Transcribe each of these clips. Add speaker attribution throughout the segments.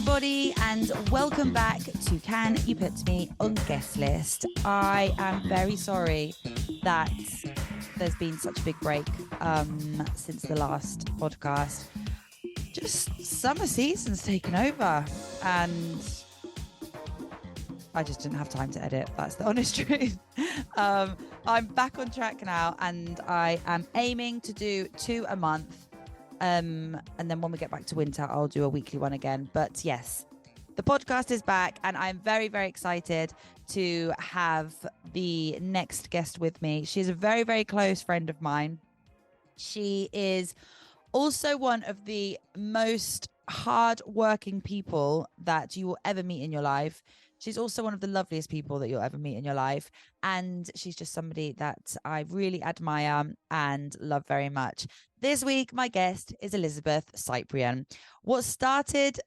Speaker 1: everybody, and welcome back to Can You Put Me on Guest List. I am very sorry that there's been such a big break since the last podcast. Just summer season's taken over, and I just didn't have time to edit. That's the honest truth. I'm back on track now, and I am aiming to do 2 a month. And then when we get back to winter, I'll do a weekly one again. But yes, the podcast is back, and I'm very, very excited to have the next guest with me. She's a very, very close friend of mine. She is also one of the most hard-working people that you will ever meet in your life. She's also one of the loveliest people that you'll ever meet in your life. And she's just somebody that I really admire and love very much. This week, my guest is Elizabeth Cyprian. What started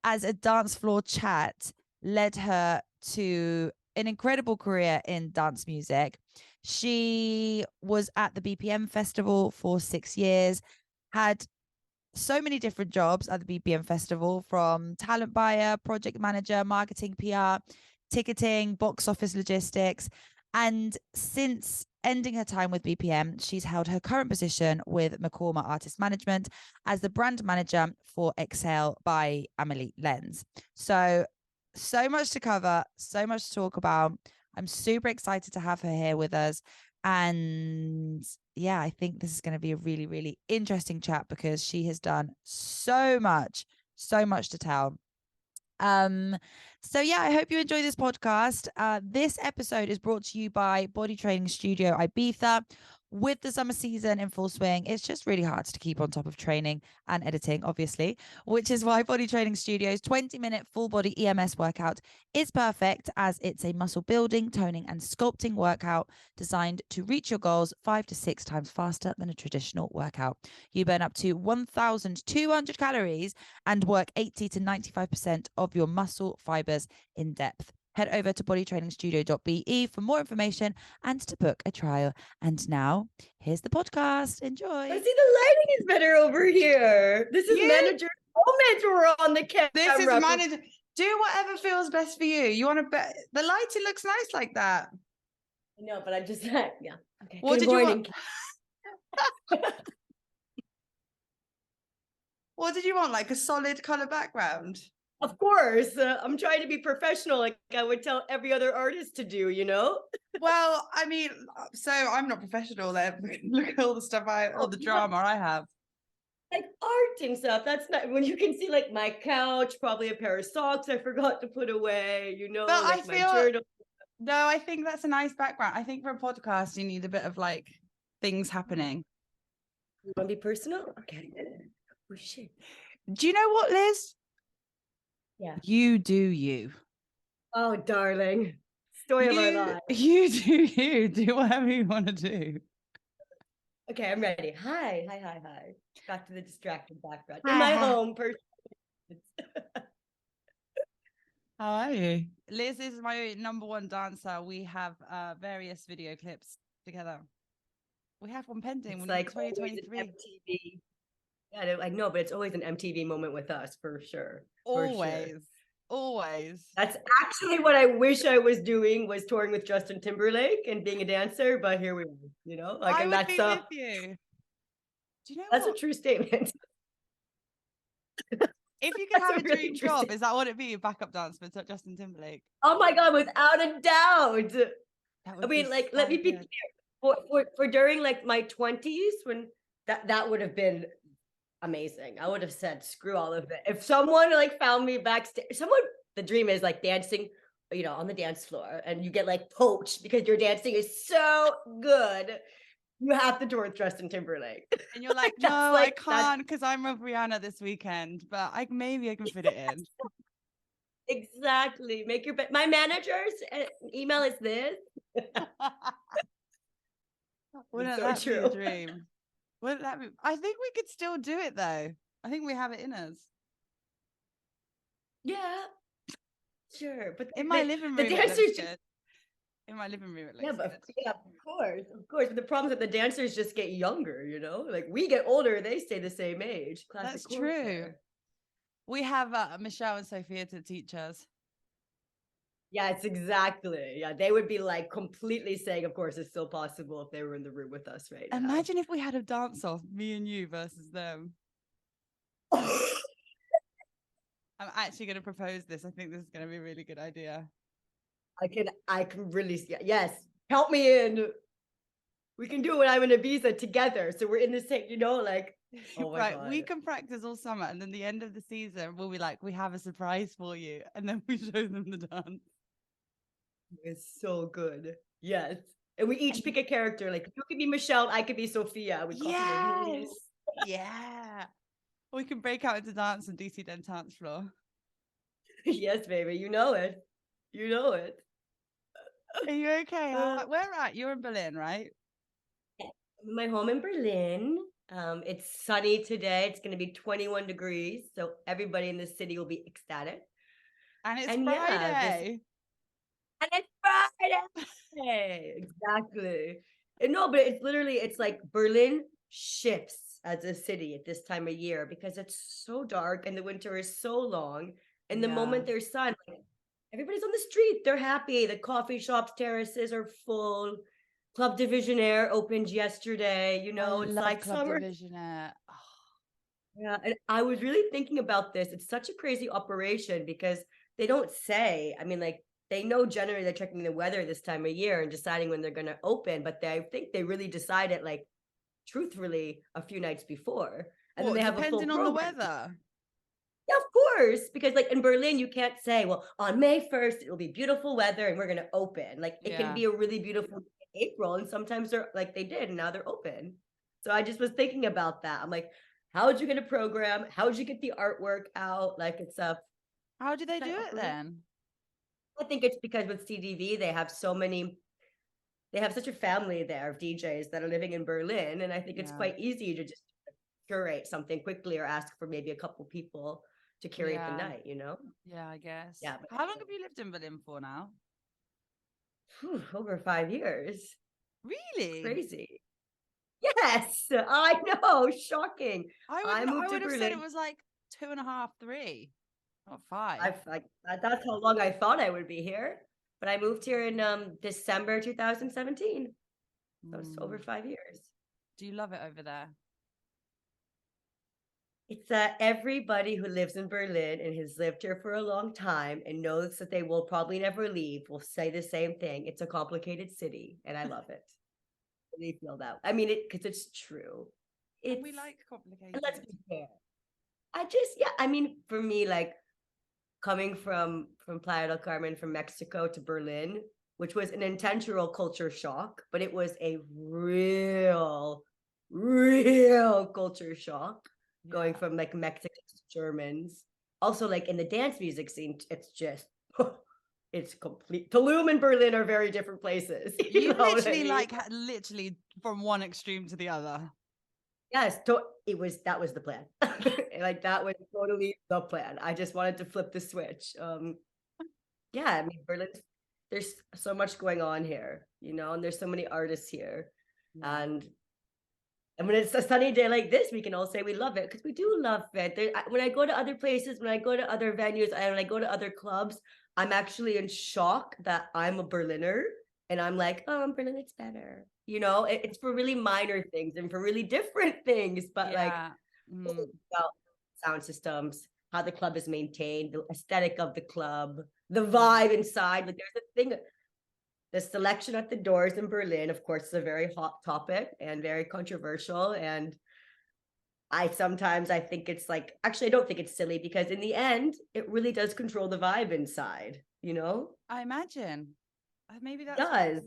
Speaker 1: as a dance floor chat led her to an incredible career in dance music. She was at the BPM Festival for 6 years, had so many different jobs at the BPM Festival, from talent buyer, project manager, marketing, PR, ticketing, box office logistics. And since ending her time with BPM, she's held her current position with Macorma Artist Management as the brand manager for Excel by Amelie Lens. So much to cover, so much to talk about. I'm super excited to have her here with us. And yeah, I think this is going to be a really, really interesting chat because she has done so much to tell. So yeah, I hope you enjoy this podcast. This episode is brought to you by Body Training Studio Ibiza. With the summer season in full swing, it's just really hard to keep on top of training and editing, obviously, which is why Body Training Studio's 20-minute full body EMS workout is perfect, as it's a muscle building, toning and sculpting workout designed to reach your goals 5 to 6 times faster than a traditional workout. You burn up to 1,200 calories and work 80 to 95% of your muscle fibers in depth. Head over to bodytrainingstudio.be for more information and to book a trial. And now, here's the podcast. Enjoy.
Speaker 2: I see the lighting is better over here. This is manager moment. We're on the camera.
Speaker 3: This is manager. Do whatever feels best for you. You want to bet the lighting looks nice like that.
Speaker 2: I know, but I just yeah. Okay.
Speaker 3: What did you want? What did you want? Like a solid color background?
Speaker 2: Of course, I'm trying to be professional, like I would tell every other artist to do, you know?
Speaker 3: Well, I mean, so I'm not professional there. Look at all the stuff all the drama I have.
Speaker 2: Like art and stuff. That's not when you can see like my couch, probably a pair of socks I forgot to put away, you know,
Speaker 3: but
Speaker 2: like
Speaker 3: I feel,
Speaker 2: my journal.
Speaker 3: No, I think that's a nice background. I think for a podcast, you need a bit of like things happening.
Speaker 2: You want to be personal? Okay. Oh, shit.
Speaker 3: Do you know what, Liz?
Speaker 2: Yeah.
Speaker 3: You do you.
Speaker 2: Oh, darling. Story of our life.
Speaker 3: You do you. Do whatever you want to do.
Speaker 2: Okay, I'm ready. Hi. Back to the distracted background. In my home,
Speaker 3: How are you? Liz is my number one dancer. We have various video clips together. We have one pending.
Speaker 2: It's like
Speaker 3: 2023.
Speaker 2: Yeah, I know, but it's always an MTV moment with us, for sure.
Speaker 3: Always.
Speaker 2: That's actually what I wish I was doing, was touring with Justin Timberlake and being a dancer, but here we are, you know? Like,
Speaker 3: I
Speaker 2: and
Speaker 3: would
Speaker 2: that's
Speaker 3: be with you. Do you know
Speaker 2: that's a true statement.
Speaker 3: If you could have a dream job, is that what it'd be? A backup dancer for Justin Timberlake?
Speaker 2: Oh my God, without a doubt. I mean, like, let me be clear. For during like my 20s, when that would have been amazing. I would have said, screw all of it. If someone like found me backstage, the dream is like dancing, you know, on the dance floor, and you get like poached because your dancing is so good. You have to tour with Justin Timberlake.
Speaker 3: And you're like, no, like, I can't because I'm with Rihanna this weekend, but maybe I can fit it in.
Speaker 2: Exactly. Make your my manager's email is this.
Speaker 3: Wouldn't that be a dream? Wouldn't that be? I think we could still do it though. I think we have it in us.
Speaker 2: Yeah, sure. But
Speaker 3: in my living room, the dancers in my living room, it looks good.
Speaker 2: Yeah, of course. But the problem is that the dancers just get younger. You know, like we get older, they stay the same age.
Speaker 3: That's true. We have Michelle and Sophia to teach us.
Speaker 2: Yes, exactly. Yeah, they would be like completely saying, of course, it's still possible if they were in the room with us right now.
Speaker 3: Imagine if we had a dance off, me and you versus them. I'm actually going to propose this. I think this is going to be a really good idea.
Speaker 2: I can really see. Yes, count me in. We can do it when I'm in Ibiza together. So we're in the same, like, oh my
Speaker 3: right.
Speaker 2: God.
Speaker 3: We can practice all summer, and then the end of the season, we'll be like, we have a surprise for you. And then we show them the dance.
Speaker 2: It's so good. Yes. And we each pick a character. Like, you could be Michelle, I could be Sophia. We copy their moves.
Speaker 3: Yeah. We can break out into dance and DC then dance floor.
Speaker 2: Yes, baby. You know it. You know it.
Speaker 3: Are you okay? Where at? You're in Berlin, right?
Speaker 2: I'm in my home in Berlin. It's sunny today. It's going to be 21 degrees. So everybody in the city will be ecstatic.
Speaker 3: And it's Friday.
Speaker 2: And it's Friday. Exactly. And no, but it's like Berlin shifts as a city at this time of year because it's so dark and the winter is so long. And the moment there's sun, like, everybody's on the street. They're happy. The coffee shops, terraces are full. Club Divisionaire opened yesterday. It's like
Speaker 3: Club
Speaker 2: summer.
Speaker 3: Divisionaire. Oh.
Speaker 2: Yeah, and I was really thinking about this. It's such a crazy operation because they don't say. I mean, like, they know generally they're checking the weather this time of year and deciding when they're going to open, but I think they really decide it, like, truthfully a few nights before. And then they have
Speaker 3: depending
Speaker 2: a full
Speaker 3: on the
Speaker 2: program.
Speaker 3: weather.
Speaker 2: Yeah, of course, because like in Berlin, you can't say, well, on May 1st, it'll be beautiful weather and we're going to open. Like, it can be a really beautiful April, and sometimes they're like they did, and now they're open. So I just was thinking about that. I'm like, how would you get a program? How would you get the artwork out? Like, it's a.
Speaker 3: How do they do it then?
Speaker 2: I think it's because with CDV, they have such a family there of DJs that are living in Berlin. And I think it's quite easy to just curate something quickly or ask for maybe a couple people to curate the night,
Speaker 3: Yeah, I guess.
Speaker 2: Yeah.
Speaker 3: How long have you lived in Berlin for now?
Speaker 2: Over 5 years.
Speaker 3: Really?
Speaker 2: Crazy. Yes, I know. Shocking.
Speaker 3: I would have said it was like 2.5, 3, not 5.
Speaker 2: That's how long I thought I would be here. But I moved here in December 2017. So it's over 5 years.
Speaker 3: Do you love it over there?
Speaker 2: It's everybody who lives in Berlin and has lived here for a long time and knows that they will probably never leave will say the same thing. It's a complicated city, and I love it. I really feel that. I mean, because it's true.
Speaker 3: We like complicated.
Speaker 2: Let's be fair. I mean, for me, like, coming from Playa del Carmen, from Mexico to Berlin, which was an intentional culture shock, but it was a real culture shock. Going from like Mexicans to Germans. Also, like, in the dance music scene, it's just it's complete. Tulum and Berlin are very different places.
Speaker 3: You literally literally from one extreme to the other. Yes,
Speaker 2: that was the plan. Like, that was totally the plan. I just wanted to flip the switch. Yeah, I mean, Berlin, there's so much going on here, and there's so many artists here. And when it's a sunny day like this, we can all say we love it, because we do love it. When I go to other places, when I go to other venues, and when I go to other clubs, I'm actually in shock that I'm a Berliner. And I'm like, oh, in Berlin, it's better. It's for really minor things and for really different things. But about sound systems, how the club is maintained, the aesthetic of the club, the vibe inside. Like, there's a thing. The selection at the doors in Berlin, of course, is a very hot topic and very controversial. And I think it's like, actually, I don't think it's silly, because in the end, it really does control the vibe inside,
Speaker 3: I imagine. Maybe that
Speaker 2: does.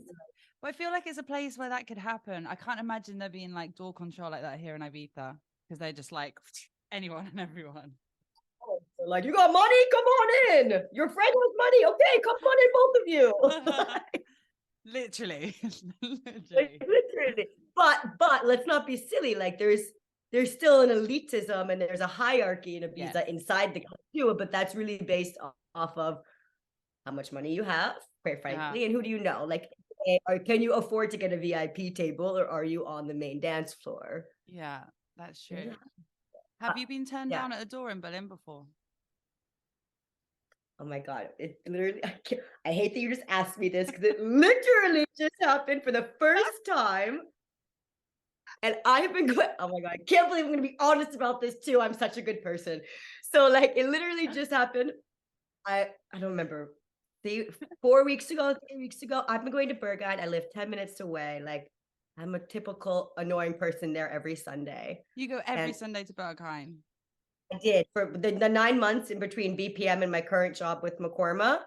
Speaker 3: But I feel like it's a place where that could happen. I can't imagine there being like door control like that here in Ibiza, because they're just like anyone and everyone.
Speaker 2: Like, you got money? Come on in. Your friend has money. Okay, come on in, both of you.
Speaker 3: Literally.
Speaker 2: But let's not be silly. Like, there's still an elitism and there's a hierarchy in Ibiza inside the club too. But that's really based off of how much money you have, quite frankly, and who do you know? Like, or can you afford to get a VIP table, or are you on the main dance floor?
Speaker 3: Yeah, that's true. Have you been turned down at a door in Berlin before?
Speaker 2: Oh my God. It literally, I hate that you just asked me this because it literally just happened for the first time. And I've been going, oh my God, I can't believe I'm going to be honest about this too. I'm such a good person. So like, it literally just happened. I don't remember. 4 weeks ago, 3 weeks ago, I've been going to Berghain. I live 10 minutes away. Like, I'm a typical annoying person there every Sunday.
Speaker 3: You go every Sunday to Berghain?
Speaker 2: I did for the 9 months in between BPM and my current job with Macorma.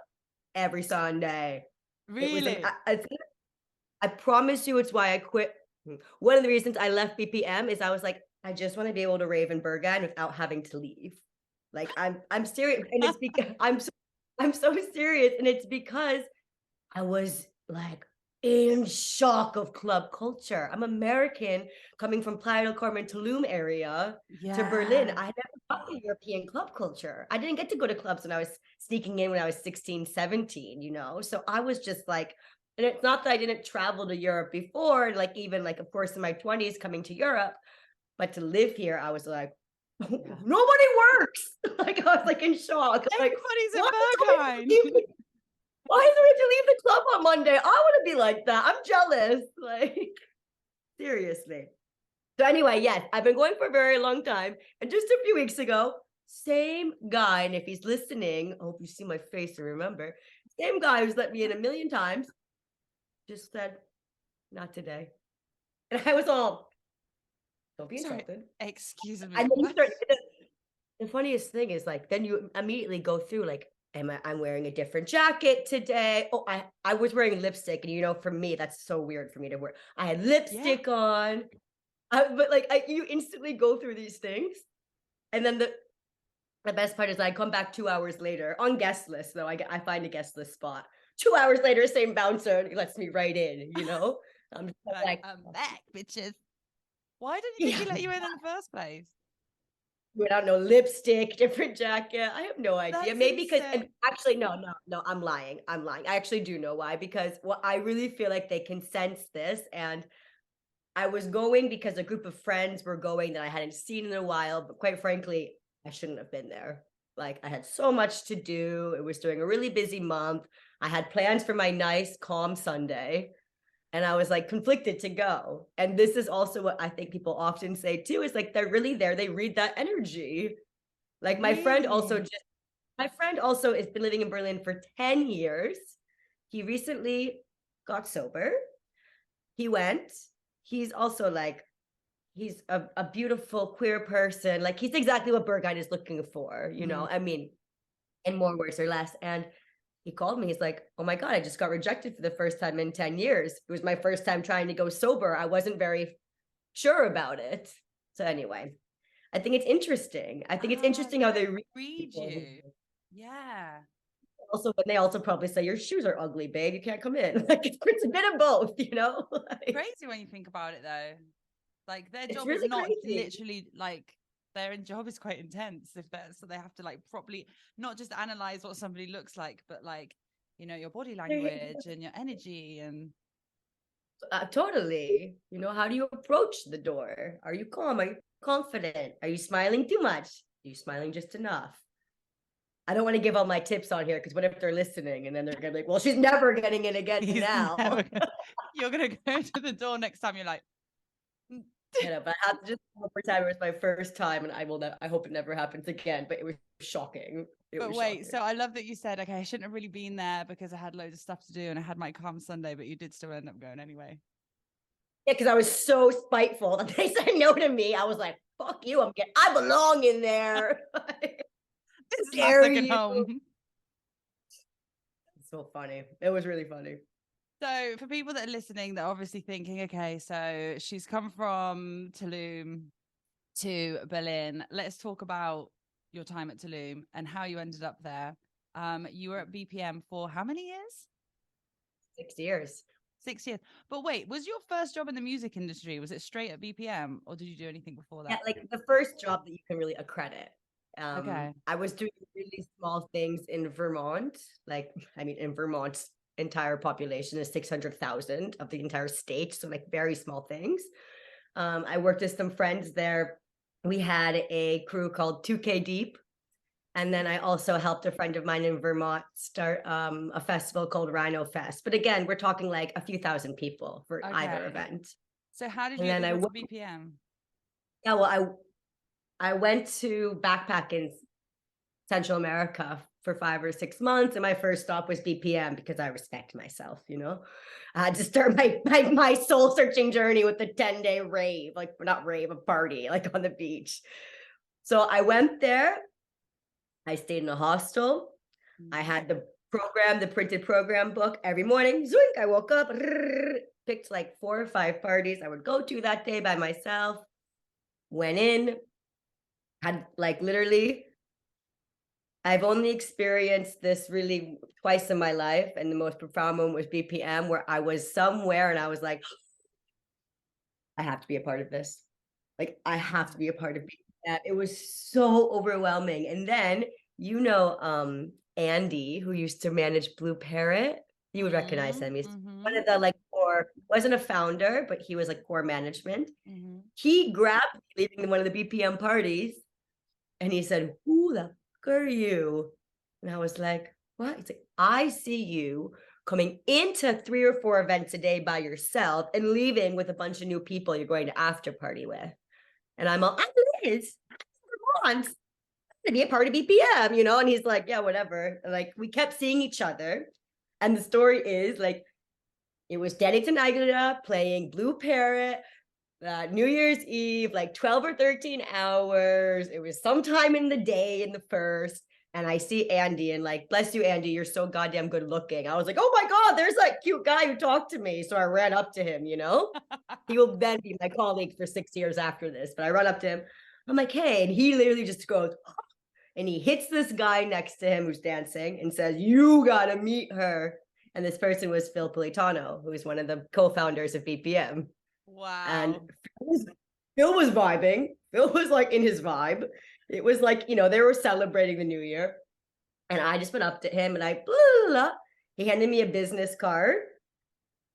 Speaker 2: Every Sunday.
Speaker 3: Really?
Speaker 2: I promise you, it's why I quit. One of the reasons I left BPM is I was like, I just want to be able to rave in Berghain without having to leave. Like I'm serious, and it's because I'm so serious, and it's because I was like in shock of club culture. I'm American, coming from Playa del Carmen, Tulum area to Berlin. I never got the European club culture. I didn't get to go to clubs when I was sneaking in when I was 16, 17, you know? So I was just like, and it's not that I didn't travel to Europe before, like even like, of course, in my 20s coming to Europe, but to live here, I was like, nobody works. Like I was like in shock.
Speaker 3: Everybody's in Berghain.
Speaker 2: Why is it to leave the club on Monday? I want to be like that. I'm jealous. Like, seriously. So anyway, yes, I've been going for a very long time. And just a few weeks ago, same guy, and if he's listening, I hope you see my face and remember, same guy who's let me in a million times, just said, not today. And I was all, don't be insulted.
Speaker 3: Excuse me.
Speaker 2: And then the funniest thing is like, then you immediately go through like, I'm wearing a different jacket today. Oh, I was wearing lipstick. And you know, for me, that's so weird for me to wear. I had lipstick on. But like you instantly go through these things. And then the best part is I come back 2 hours later on guest list, though. I find a guest list spot. 2 hours later, same bouncer, and he lets me right in, you know? I'm just like,
Speaker 3: I'm back, bitches. Why didn't you think he let you in the first place?
Speaker 2: I don't know, lipstick, different jacket. I have no idea.
Speaker 3: That's
Speaker 2: Maybe because,
Speaker 3: insane.
Speaker 2: and actually, no, I'm lying. I actually do know why, because I really feel like they can sense this. And I was going because a group of friends were going that I hadn't seen in a while, but quite frankly, I shouldn't have been there. Like I had so much to do. It was during a really busy month. I had plans for my nice, calm Sunday. And I was like conflicted to go. And this is also what I think people often say too, is like, they're really there. They read that energy. Like my friend also has been living in Berlin for 10 years. He recently got sober. He went, he's also like, he's a beautiful queer person. Like he's exactly what Berghain is looking for, you know, I mean, in more words or less. And he called me. He's like, oh my God, I just got rejected for the first time in 10 years. It was my first time trying to go sober. I wasn't very sure about it. So anyway, I think it's interesting. I think it's interesting how they
Speaker 3: read you. Yeah.
Speaker 2: Also, when they also probably say, your shoes are ugly, babe. You can't come in. Like it's a bit of both, you know? Like,
Speaker 3: crazy when you think about it though. Like their job
Speaker 2: really
Speaker 3: is not
Speaker 2: crazy.
Speaker 3: literally like, their job is quite intense if that, so they have to like properly not just analyze what somebody looks like, but like, you know, your body language and your energy and
Speaker 2: totally. You know, how do you approach the door? Are you calm? Are you confident? Are you smiling too much? Are you smiling just enough? I don't want to give all my tips on here because what if they're listening and then they're gonna be like, well, she's never getting in again now.
Speaker 3: You're gonna go to the door next time. You're like,
Speaker 2: yeah, but I have to just one more time. It was my first time, and I hope it never happens again. But it was shocking.
Speaker 3: But wait, so I love that you said, okay, I shouldn't have really been there because I had loads of stuff to do and I had my calm Sunday, but you did still end up going anyway.
Speaker 2: Yeah, because I was so spiteful that they said no to me. I was like, fuck you, I belong in there.
Speaker 3: This is my second home.
Speaker 2: It's so funny. It was really funny.
Speaker 3: So for people that are listening, they're obviously thinking, okay, so she's come from Tulum to Berlin. Let's talk about your time at Tulum and how you ended up there. You were at BPM for how many years?
Speaker 2: 6 years.
Speaker 3: 6 years. But wait, was your first job in the music industry, was it straight at BPM or did you do anything before that?
Speaker 2: Yeah, like the first job that you can really accredit.
Speaker 3: Okay.
Speaker 2: I was doing really small things in Vermont. Like, I mean, in Vermont, entire population is 600,000 of the entire state. So like very small things. I worked with some friends there. We had a crew called 2K Deep. And then I also helped a friend of mine in Vermont start a festival called Rhino Fest. But again, we're talking like a few thousand people for either event.
Speaker 3: So how did
Speaker 2: and
Speaker 3: you
Speaker 2: then
Speaker 3: get
Speaker 2: I
Speaker 3: to
Speaker 2: went,
Speaker 3: BPM?
Speaker 2: Yeah, well, I went to backpack in Central America for 5 or 6 months, and my first stop was BPM because I respect myself, you know. I had to start my soul searching journey with the 10-day rave, like not rave, a party, like on the beach. So I went there. I stayed in a hostel. I had the printed program book every morning. Zoink, I woke up, picked like 4 or 5 parties I would go to that day by myself. Went in, had like literally, I've only experienced this really twice in my life. And the most profound moment was BPM, where I was somewhere and I was like, I have to be a part of this. Like, I have to be a part of BPM. It was so overwhelming. And then, Andy, who used to manage Blue Parrot, you would recognize him. He's one of the like core, wasn't a founder, but he was like core management. He grabbed me leaving one of the BPM parties and he said, "Who the fuck are you?" And I was like, "What?" He's like, "I see you coming into 3 or 4 events a day by yourself and leaving with a bunch of new people you're going to after party with." And I'm all, "Liz, I'm to be a part of BPM, you know?" And he's like, "Yeah, whatever." And like, we kept seeing each other. And the story is like, it was Danny Tenaglia playing Blue Parrot, New Year's Eve, like 12 or 13 hours. It was sometime in the day in the first. And I see Andy and like, "Bless you, Andy, you're so goddamn good looking." I was like, "Oh my God, there's that cute guy who talked to me." So I ran up to him, you know? He will then be my colleague for 6 years after this. But I run up to him. I'm like, "Hey," and he literally just goes, and he hits this guy next to him who's dancing and says, "You gotta meet her." And this person was Phil Politano, who is one of the co-founders of BPM.
Speaker 3: Wow.
Speaker 2: And Phil was vibing. Phil was like in his vibe. It was like, they were celebrating the new year. And I just went up to him and blah, blah, blah. He handed me a business card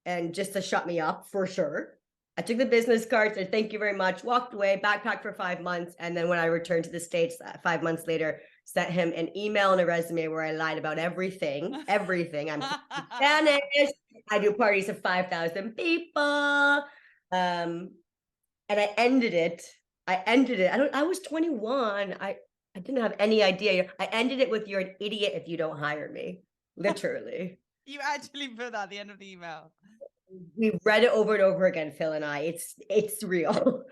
Speaker 2: and just to shut me up for sure. I took the business card, said thank you very much, walked away, backpacked for 5 months. And then when I returned to the States 5 months later, sent him an email and a resume where I lied about everything. I'm Spanish. I do parties of 5,000 people. And I ended it. I was 21. I didn't have any idea. I ended it with, "You're an idiot if you don't hire me." Literally.
Speaker 3: You actually put that at the end of the email.
Speaker 2: We've read it over and over again, Phil and I. It's real.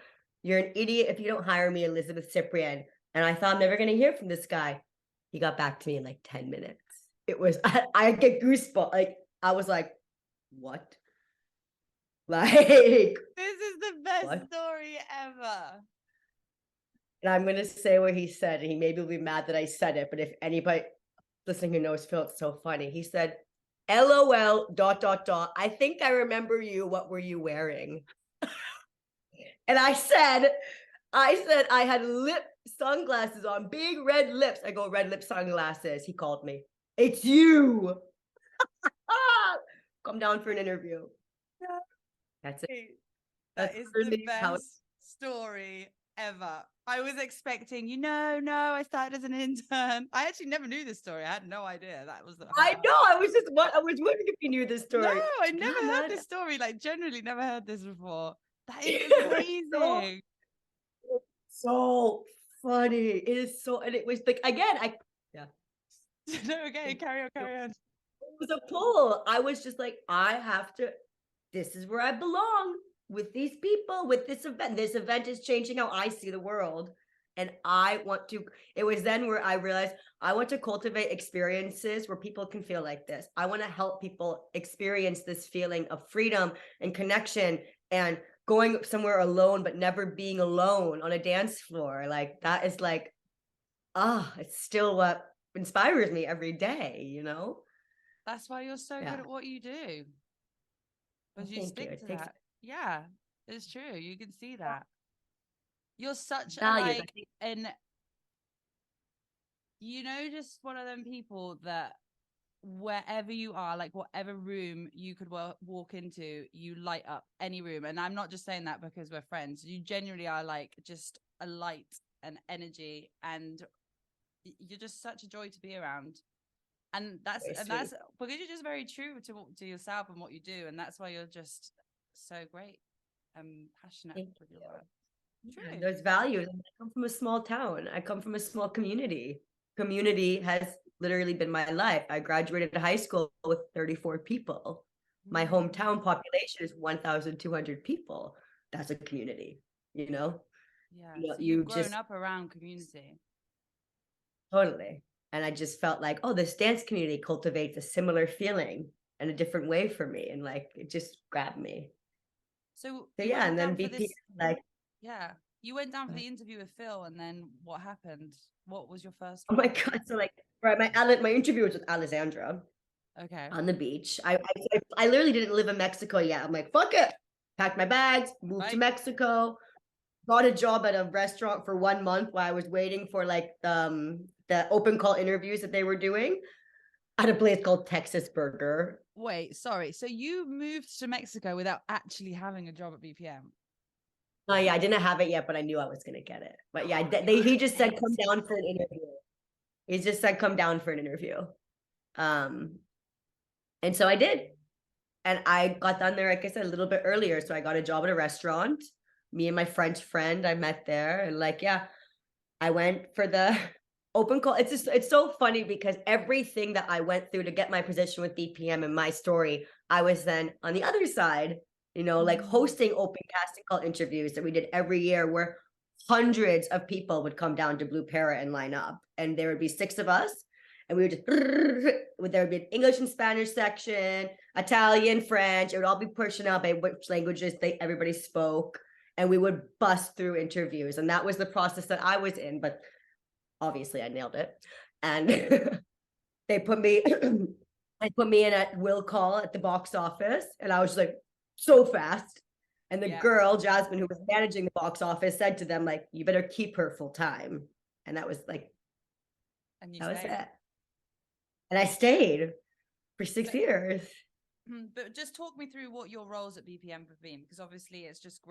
Speaker 2: "You're an idiot if you don't hire me, Elizabeth Cyprian." And I thought, I'm never going to hear from this guy. He got back to me in like 10 minutes. It was, I get goosebumps. Like, I was like, what? Like,
Speaker 3: this is the best story ever.
Speaker 2: And I'm going to say what he said, and he maybe will be mad that I said it, but if anybody listening who knows Phil, it's so funny. He said, "LOL, ... I think I remember you. What were you wearing?" And I said, I had sunglasses on, big red lips. I go, "Red lip sunglasses." He called me. "It's you." Come down for an interview. That's it.
Speaker 3: That is the best story ever. I was expecting, no, I started as an intern. I actually never knew this story. I had no idea that was
Speaker 2: I know. I was wondering if you knew this story.
Speaker 3: No, I never heard this story. Like, generally never heard this before. That is amazing.
Speaker 2: So funny. It is so, and it was like, again,
Speaker 3: No, okay, carry on.
Speaker 2: It was a pull. I was just like, this is where I belong, with these people, with this event. This event is changing how I see the world. And it was then where I realized I want to cultivate experiences where people can feel like this. I want to help people experience this feeling of freedom and connection and going somewhere alone, but never being alone on a dance floor. Like, that is like, it's still what inspires me every day, you know?
Speaker 3: That's why you're so good at what you do. Because you stick to that. Yeah, it's true. You can see that. You're such just one of them people that wherever you are, like whatever room you could walk into, you light up any room. And I'm not just saying that because we're friends. You genuinely are like just a light and energy. And you're just such a joy to be around. And that's
Speaker 2: Very
Speaker 3: that's
Speaker 2: sweet.
Speaker 3: because you're just very true to yourself and what you do, and that's why you're just so great and passionate
Speaker 2: Thank
Speaker 3: with your
Speaker 2: you.
Speaker 3: work.
Speaker 2: Yeah,
Speaker 3: True.
Speaker 2: there's values. I come from a small town. I come from a small community. Community has literally been my life. I graduated high school with 34 people. My hometown population is 1,200 people. That's a community, you know?
Speaker 3: Yeah.
Speaker 2: You know,
Speaker 3: So you've grown
Speaker 2: just
Speaker 3: up around community.
Speaker 2: totally. And I just felt like, oh, this dance community cultivates a similar feeling in a different way for me. And like, it just grabbed me.
Speaker 3: So
Speaker 2: So
Speaker 3: you
Speaker 2: yeah,
Speaker 3: went
Speaker 2: and then
Speaker 3: down for
Speaker 2: BP,
Speaker 3: this.
Speaker 2: like,
Speaker 3: Yeah. You went down for the interview with Phil, and then what happened? What was your first
Speaker 2: oh my
Speaker 3: role?
Speaker 2: God. So like, right, my interview was with Alessandra
Speaker 3: Okay.
Speaker 2: on the beach. I literally didn't live in Mexico yet. I'm like, fuck it. Packed my bags, moved to
Speaker 3: Right.
Speaker 2: Mexico, got a job at a restaurant for 1 month while I was waiting for like the open call interviews that they were doing at a place called Texas Burger.
Speaker 3: Wait, sorry. So you moved to Mexico without actually having a job at BPM?
Speaker 2: Oh yeah, I didn't have it yet, but I knew I was gonna get it. But yeah, he just said come down for an interview. He just said come down for an interview. And so I did. And I got down there, like I said, a little bit earlier. So I got a job at a restaurant. Me and my French friend I met there. And like, yeah, I went for the open call. It's so funny because everything that I went through to get my position with BPM and my story, I was then on the other side, like hosting open casting call interviews that we did every year where hundreds of people would come down to Blue Parrot and line up. And there would be 6 of us. And we would just, there would be an English and Spanish section, Italian, French. It would all be pushing up which languages everybody spoke. And we would bust through interviews. And that was the process that I was in. But obviously I nailed it. And they put me in at will call at the box office. And I was just like so fast. And the girl, Jasmine, who was managing the box office, said to them, like, you better keep her full time. And that was like, that was it. And I stayed for 6 years.
Speaker 3: But just talk me through what your roles at BPM have been, because obviously it's just,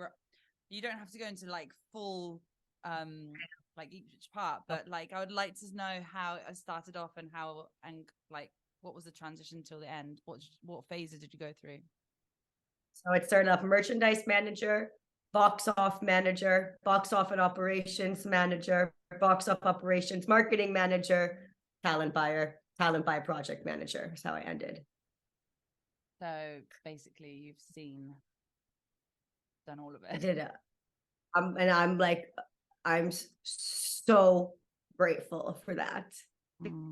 Speaker 3: you don't have to go into like full, like each part, but like I would like to know how it started off and like what was the transition till the end? What phases did you go through?
Speaker 2: So it started off merchandise manager, box off manager, box off and operations manager, box off operations marketing manager, talent buyer project manager is how I ended.
Speaker 3: So basically you've done all of it.
Speaker 2: I did it. And I'm so grateful for that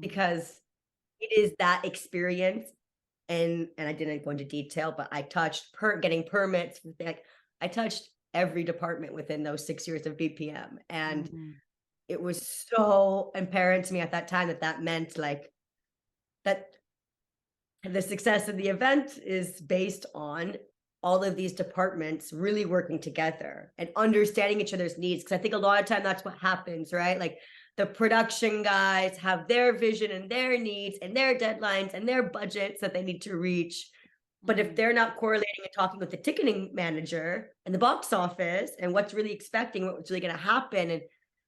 Speaker 2: because it is that experience. And I didn't go into detail, but I touched getting permits. Like I touched every department within those 6 years of BPM. And it was so apparent to me at that time that meant like that the success of the event is based on all of these departments really working together and understanding each other's needs. Because I think a lot of time that's what happens, right? Like the production guys have their vision and their needs and their deadlines and their budgets that they need to reach. But if they're not correlating and talking with the ticketing manager and the box office and what's really expecting, what's really going to happen, and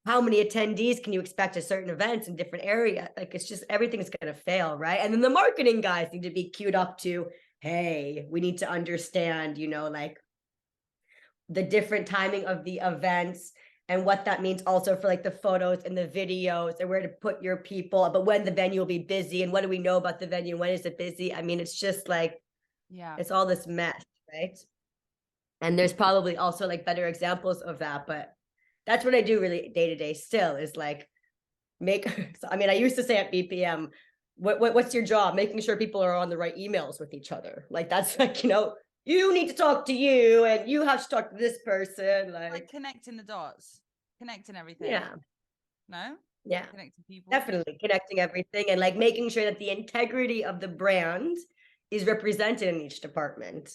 Speaker 2: how many attendees can you expect at certain events in different areas, like it's just everything's going to fail, right? And then the marketing guys need to be queued up to, hey, we need to understand, like the different timing of the events and what that means also for like the photos and the videos and where to put your people, but when the venue will be busy and what do we know about the venue? When is it busy? I mean, it's just like, it's all this mess, right? And there's probably also like better examples of that, but that's what I do really day to day still is like I used to say at BPM, what's your job? Making sure people are on the right emails with each other. Like that's like, you need to talk to you and you have to talk to this person. Like
Speaker 3: connecting the dots, connecting everything.
Speaker 2: Yeah.
Speaker 3: No?
Speaker 2: Yeah.
Speaker 3: Connecting people.
Speaker 2: Definitely connecting everything and like making sure that the integrity of the brand is represented in each department.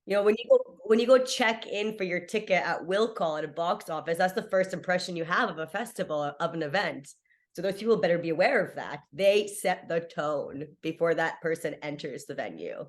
Speaker 2: When you go check in for your ticket at will call at a box office, that's the first impression you have of a festival, of an event. So those people better be aware of that. They set the tone before that person enters the venue.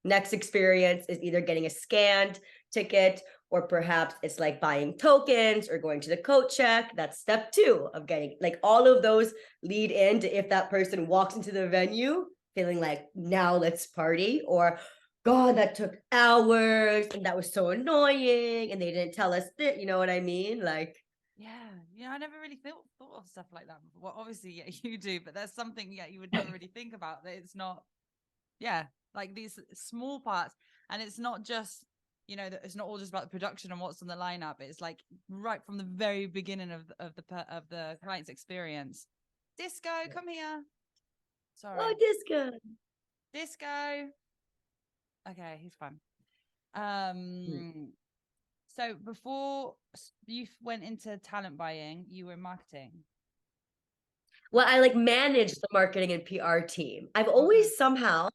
Speaker 2: Next experience is either getting a scanned ticket, or perhaps it's like buying tokens or going to the coat check. That's step 2 of getting, like, all of those lead into if that person walks into the venue feeling like, now let's party, or God, that took hours and that was so annoying and they didn't tell us that, you know what I mean? Like,
Speaker 3: yeah, I never really thought of stuff like that before. Well, obviously, yeah, you do, but there's something you would never really think about, that it's not, like these small parts. And it's not just, that it's not all just about the production and what's on the lineup. It's like right from the very beginning of the client's experience. Disco, come here. Sorry.
Speaker 2: oh,
Speaker 3: Disco. Okay, he's fine. So before you went into talent buying, you were in marketing.
Speaker 2: Well, I like managed the marketing and PR team. I've always somehow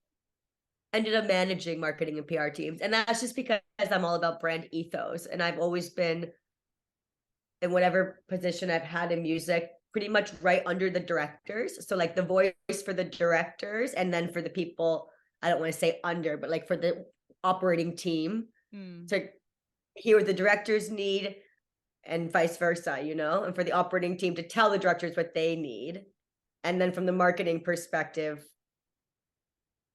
Speaker 2: ended up managing marketing and PR teams. And that's just because I'm all about brand ethos. And I've always been in whatever position I've had in music, pretty much right under the directors. So like the voice for the directors, and then for the people, I don't want to say under, but like for the operating team to hear what the directors need and vice versa, and for the operating team to tell the directors what they need. And then from the marketing perspective,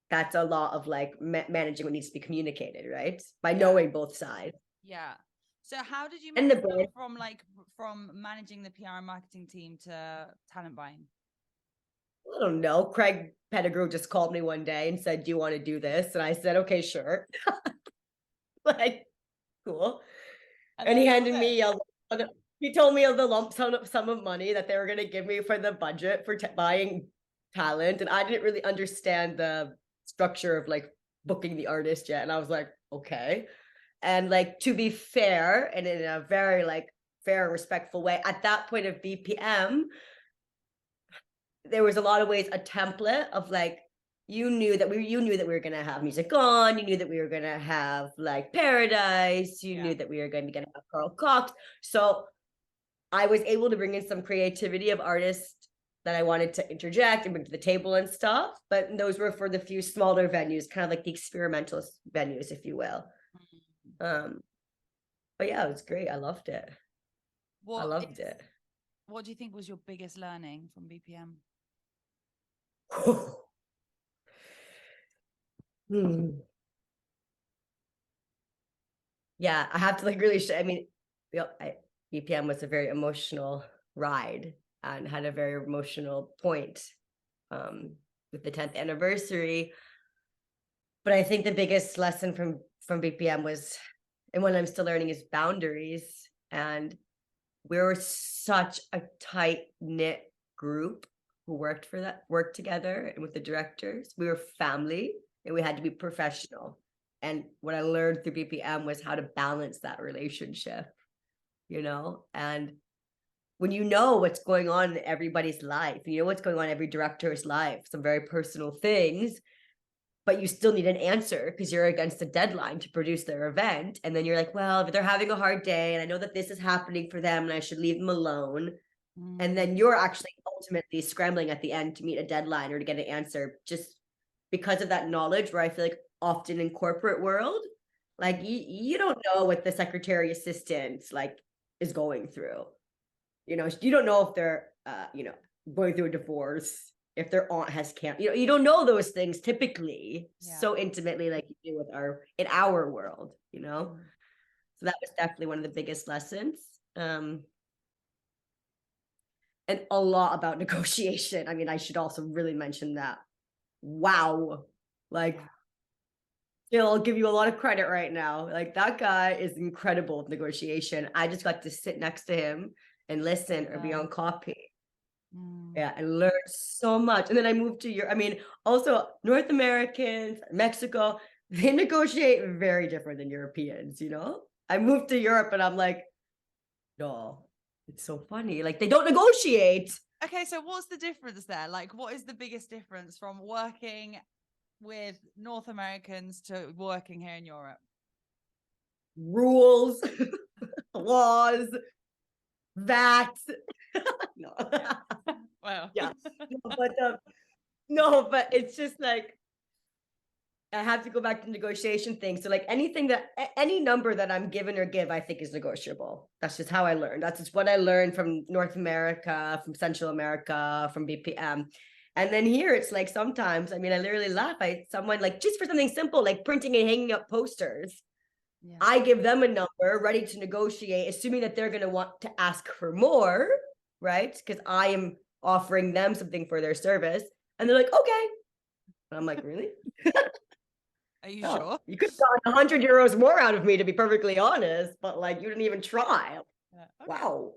Speaker 2: that's a lot of like managing what needs to be communicated, right? By knowing both sides.
Speaker 3: Yeah. So how did you
Speaker 2: And
Speaker 3: move from managing the PR and marketing team to talent buying?
Speaker 2: I don't know. Craig Pettigrew just called me one day and said, "Do you want to do this?" And I said, "Okay, sure." Like, cool. And he handed me he told me of the lump sum of money that they were going to give me for the budget for buying talent. And I didn't really understand the structure of like booking the artist yet. And I was like, okay. And like, to be fair, and in a very like fair, respectful way, at that point of BPM, there was a lot of ways a template of like, you knew that we were going to have music on, you knew that we were going to have like Paradise, you knew that we were going to be going to have Carl Cox. So I was able to bring in some creativity of artists that I wanted to interject and bring to the table and stuff. But those were for the few smaller venues, kind of like the experimental venues, if you will. But yeah, it was great. I loved it. I loved it.
Speaker 3: What do you think was your biggest learning from BPM?
Speaker 2: Yeah, I have to like really BPM was a very emotional ride and had a very emotional point with the 10th anniversary. But I think the biggest lesson from BPM was, and what I'm still learning, is boundaries. And we were such a tight-knit group who worked together, and with the directors, we were family, and we had to be professional. And what I learned through BPM was how to balance that relationship, and when you know what's going on in everybody's life, what's going on in every director's life, some very personal things, but you still need an answer because you're against a deadline to produce their event. And then you're like, well, if they're having a hard day and I know that this is happening for them and I should leave them alone. And then you're actually ultimately scrambling at the end to meet a deadline or to get an answer, just because of that knowledge, where I feel like often in corporate world, like you don't know what the secretary assistant like is going through. You don't know if they're going through a divorce, if their aunt has cancer. You don't know those things typically so intimately like you do in our world, So that was definitely one of the biggest lessons. And a lot about negotiation. I mean, I should also really mention that. Wow. Like, I'll give you a lot of credit right now. Like, that guy is incredible with negotiation. I just got to sit next to him and listen or be on copy. Yeah, I learned so much. And then I moved to Europe. I mean, also North Americans, Mexico, they negotiate very different than Europeans, I moved to Europe and I'm like, no, it's so funny. Like, they don't negotiate.
Speaker 3: Okay, so what's the difference there? Like, what is the biggest difference from working with North Americans to working here in Europe?
Speaker 2: Rules, laws, VAT. No.
Speaker 3: Wow.
Speaker 2: Yeah. No, but it's just like, I have to go back to negotiation thing. So like any number that I'm given or give, I think is negotiable. That's just how I learned. That's just what I learned from North America, from Central America, from BPM. And then here it's like sometimes, I mean, I literally laugh at someone like just for something simple, like printing and hanging up posters. Yeah. I give them a number ready to negotiate, assuming that they're going to want to ask for more, right? Because I am offering them something for their service. And they're like, okay. And I'm like, really?
Speaker 3: Are you sure?
Speaker 2: You could have gotten €100 more out of me, to be perfectly honest, but like you didn't even try. Yeah, okay. Wow.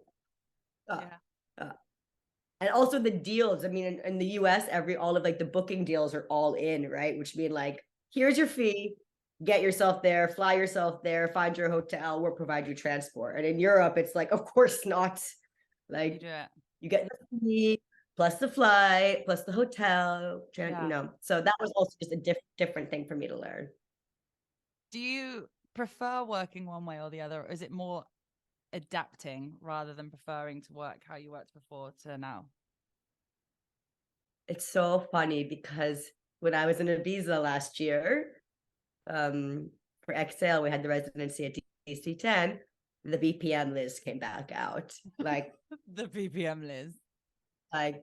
Speaker 2: And also the deals. I mean, in the US, all of like the booking deals are all in, right? Which mean like, here's your fee, get yourself there, fly yourself there, find your hotel, we'll provide you transport. And in Europe, it's like, of course not. Like you get the fee, plus the flight, plus the hotel, you know. So that was also just a different thing for me to learn.
Speaker 3: Do you prefer working one way or the other? Or is it more adapting rather than preferring to work how you worked before to now?
Speaker 2: It's so funny because when I was in Ibiza last year, for Exhale, we had the residency at DC10, the BPM Liz came back out. Like
Speaker 3: the BPM Liz.
Speaker 2: And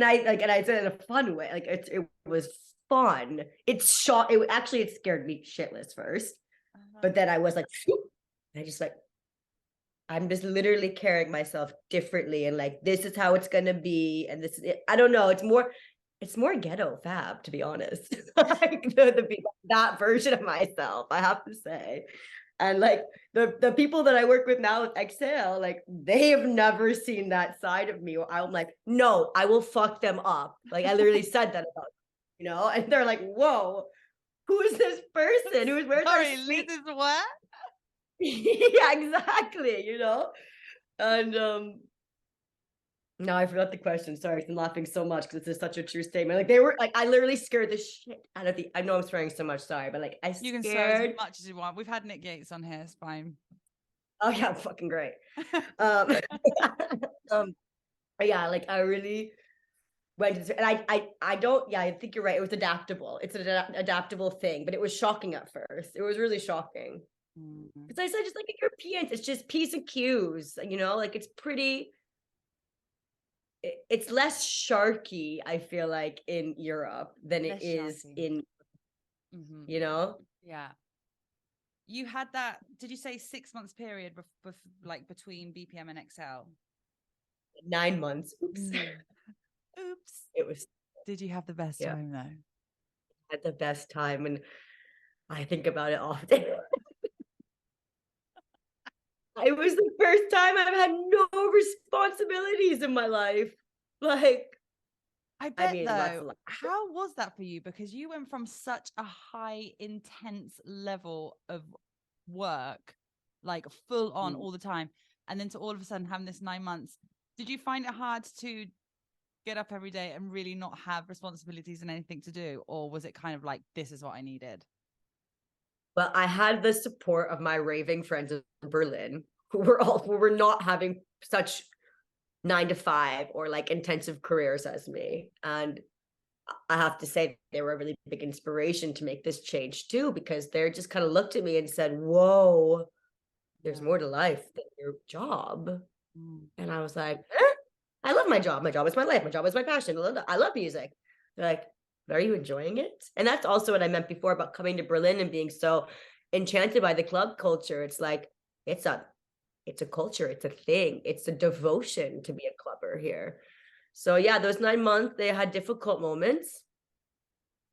Speaker 2: I said it in a fun way. Like it was fun. It scared me shitless first, but then I was like, I just like, I'm just literally carrying myself differently, and like this is how it's gonna be, and this is it. I don't know. It's more ghetto fab, to be honest. Like that version of myself, I have to say. And like the people that I work with now with Exhale, like they have never seen that side of me. I'm like, no, I will fuck them up. Like I literally said that about, you know, and they're like, whoa, who is this person? Where's
Speaker 3: Sorry, Liz is what?
Speaker 2: Yeah, exactly, you know. And no, I forgot the question. Sorry, I'm laughing so much because this is such a true statement. Like they were like, I literally scared the shit out of I know I'm swearing so much, sorry, but like
Speaker 3: you can swear as much as you want. We've had Nick Gates on here, it's fine.
Speaker 2: Oh yeah, fucking great. Yeah, like I really went to, and I don't, yeah, I think you're right. It was adaptable. It's an adaptable thing, but it was shocking at first. It was really shocking. Because I said, just like Europeans, it's just P's and Q's, you know, like it's less sharky, I feel like, in Europe than it is in, you know?
Speaker 3: Yeah. You had that, did you say 6 months period like between BPM and XL?
Speaker 2: 9 months. Oops.
Speaker 3: Oops.
Speaker 2: It was.
Speaker 3: Did you have the best time though?
Speaker 2: I had the best time, and I think about it often. It was the first time I've had no responsibilities in my life. Like,
Speaker 3: I bet though, how was that for you? Because you went from such a high, intense level of work, like full on all the time, and then to all of a sudden having this 9 months. Did you find it hard to get up every day and really not have responsibilities and anything to do? Or was it kind of like, this is what I needed?
Speaker 2: Well, I had the support of my raving friends in Berlin who were not having such 9 to 5 or like intensive careers as me. And I have to say they were a really big inspiration to make this change too, because they're just kind of looked at me and said, whoa, there's more to life than your job. And I was like, I love my job. My job is my life. My job is my passion. I love music. They're like, are you enjoying it? And that's also what I meant before about coming to Berlin and being so enchanted by the club culture. It's like, it's a culture. It's a thing. It's a devotion to be a clubber here. So yeah, those 9 months, they had difficult moments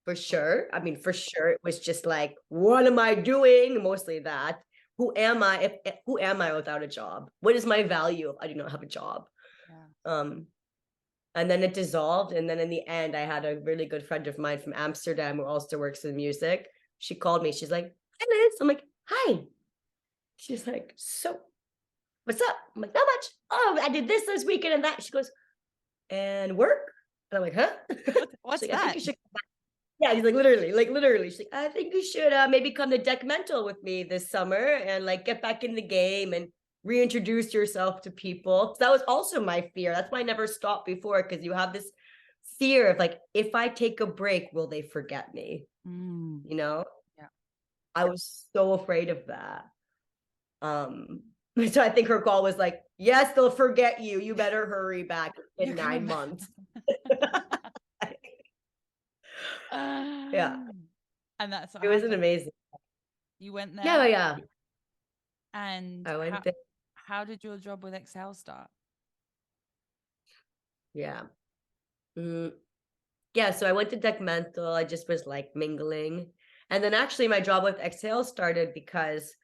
Speaker 2: for sure. I mean, for sure. It was just like, what am I doing? Mostly that. Who am I? Who am I without a job? What is my value if I do not have a job? Yeah. And then it dissolved. And then in the end, I had a really good friend of mine from Amsterdam who also works in music. She called me. She's like, hi, Liz. I'm like, hi. She's like, so what's up? I'm like, not much. Oh, I did this weekend and that. She goes, and work? And I'm like, huh?
Speaker 3: What's
Speaker 2: like,
Speaker 3: that?
Speaker 2: I think you should come back. Yeah, he's like, literally. She's like, I think you should maybe come to Deck Mental with me this summer and like get back in the game and reintroduce yourself to people. So that was also my fear. That's why I never stopped before, because you have this fear of like, if I take a break, will they forget me?
Speaker 3: Mm.
Speaker 2: You know?
Speaker 3: Yeah.
Speaker 2: I was so afraid of that. So I think her call was like, yes, they'll forget you. You better hurry back in 9 months. Yeah.
Speaker 3: And that's what
Speaker 2: it was
Speaker 3: happened.
Speaker 2: an amazing.
Speaker 3: You went there?
Speaker 2: Yeah, yeah.
Speaker 3: And
Speaker 2: I went there.
Speaker 3: how did your job with Excel start?
Speaker 2: Yeah. Yeah, so I went to Deckmantel. I just was like mingling. And then actually my job with Exhale started because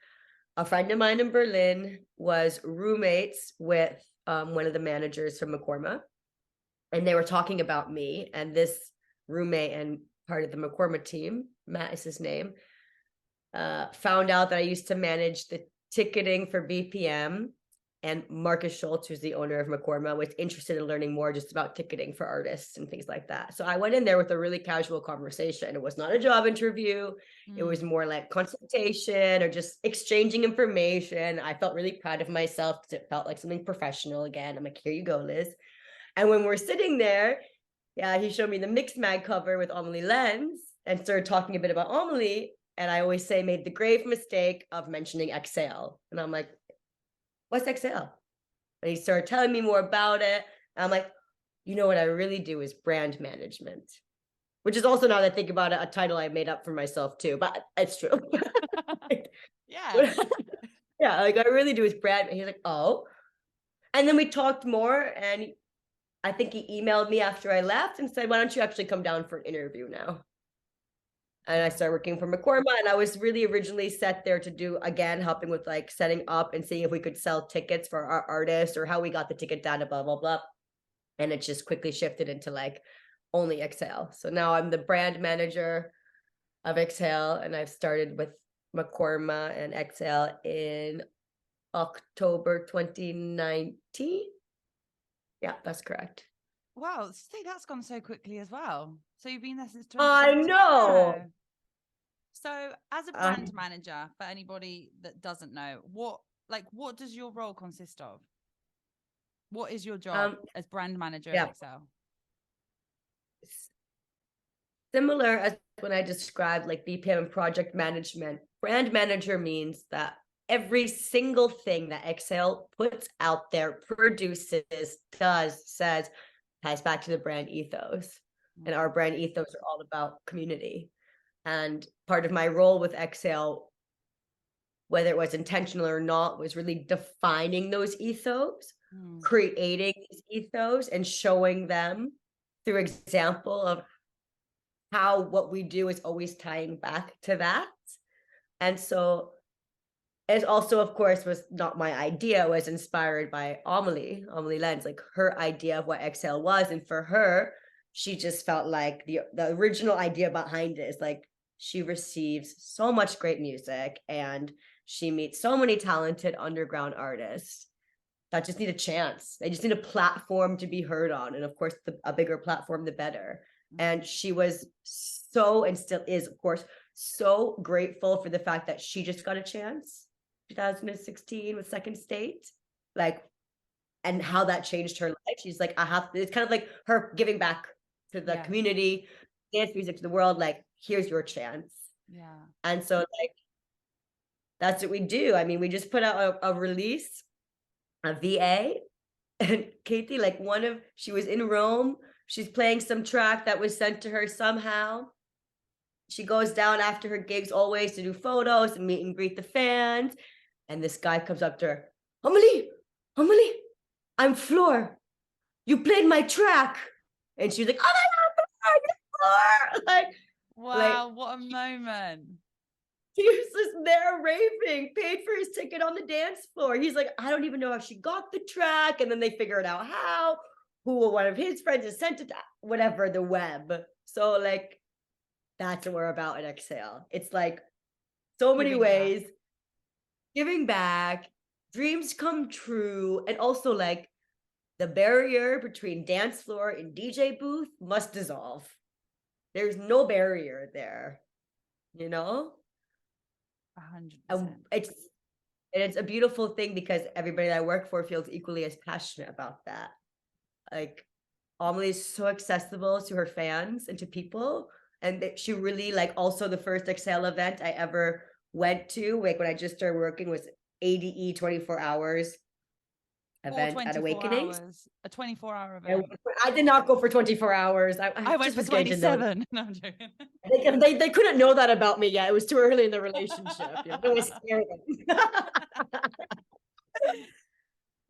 Speaker 2: a friend of mine in Berlin was roommates with one of the managers from Macorma. And they were talking about me. And this roommate and part of the Macorma team, Matt is his name, found out that I used to manage the ticketing for BPM. And Marcus Schultz, who's the owner of Macorma, was interested in learning more just about ticketing for artists and things like that. So I went in there with a really casual conversation. It was not a job interview. It was more like consultation or just exchanging information. I felt really proud of myself because it felt like something professional again. I'm like, here you go, Liz. And when we're sitting there, yeah, he showed me the Mixed Mag cover with Amelie Lens and started talking a bit about Amelie. And I always say, made the grave mistake of mentioning Exhale. And I'm like, what's Exhale? And he started telling me more about it. And I'm like, you know what I really do is brand management, which is also, now that I think about it, a title I made up for myself too, but it's true.
Speaker 3: Yeah.
Speaker 2: Yeah, like I really do is brand. And he's like, oh. And then we talked more, and I think he emailed me after I left and said, why don't you actually come down for an interview now? And I started working for Macorma, and I was really originally set there to do, again, helping with like setting up and seeing if we could sell tickets for our artists or how we got the ticket data, blah, blah, blah. And it just quickly shifted into like only Exhale. So now I'm the brand manager of Exhale, and I've started with Macorma and Exhale in October 2019. Yeah, that's correct.
Speaker 3: Wow, see, that's gone so quickly as well. So you've been there since
Speaker 2: I
Speaker 3: 2017.
Speaker 2: know.
Speaker 3: Yeah. So as a brand manager, for anybody that doesn't know, what does your role consist of? What is your job as brand manager at Excel?
Speaker 2: Similar as when I described like BPM and project management, brand manager means that every single thing that Excel puts out there, produces, does, says, ties back to the brand ethos. And our brand ethos are all about community. And part of my role with Excel, whether it was intentional or not, was really defining those ethos, creating these ethos and showing them through example of how what we do is always tying back to that. And so it also, of course, was not my idea. It was inspired by Amelie Lens, like her idea of what Exhale was. And for her, she just felt like the original idea behind it is like, she receives so much great music and she meets so many talented underground artists that just need a chance. They just need a platform to be heard on. And of course, a bigger platform, the better. And she was so, and still is, of course, so grateful for the fact that she just got a chance 2016 with Second State, like, and how that changed her life. She's like, it's kind of like her giving back to the community, dance music, to the world, like, here's your chance.
Speaker 3: Yeah.
Speaker 2: And so like, that's what we do. I mean, we just put out a release, a VA, and Katie, like she was in Rome. She's playing some track that was sent to her somehow. She goes down after her gigs always to do photos and meet and greet the fans. And this guy comes up to her, Amelie, I'm Floor. You played my track. And she's like, oh my God, Floor. Like,
Speaker 3: wow, what a moment.
Speaker 2: He was just there raving, paid for his ticket on the dance floor. He's like, I don't even know how she got the track. And then they figured out how, who one of his friends has sent it to, whatever, the web. So like, that's what we're about at Exhale. It's like so many ways, giving back, dreams come true. And also like the barrier between dance floor and DJ booth must dissolve. There's no barrier there, you know?
Speaker 3: 100%.
Speaker 2: It's a beautiful thing because everybody that I work for feels equally as passionate about that. Like Amelie is so accessible to her fans and to people. And she really like, also the first Excel event I ever went to, like when I just started working, was ADE 24 hours event at Awakenings.
Speaker 3: Hours, a 24-hour event.
Speaker 2: I did not go for 24 hours.
Speaker 3: I went for 27. No, I'm joking.
Speaker 2: They couldn't know that about me yet. It was too early in the relationship. You know, it was scary.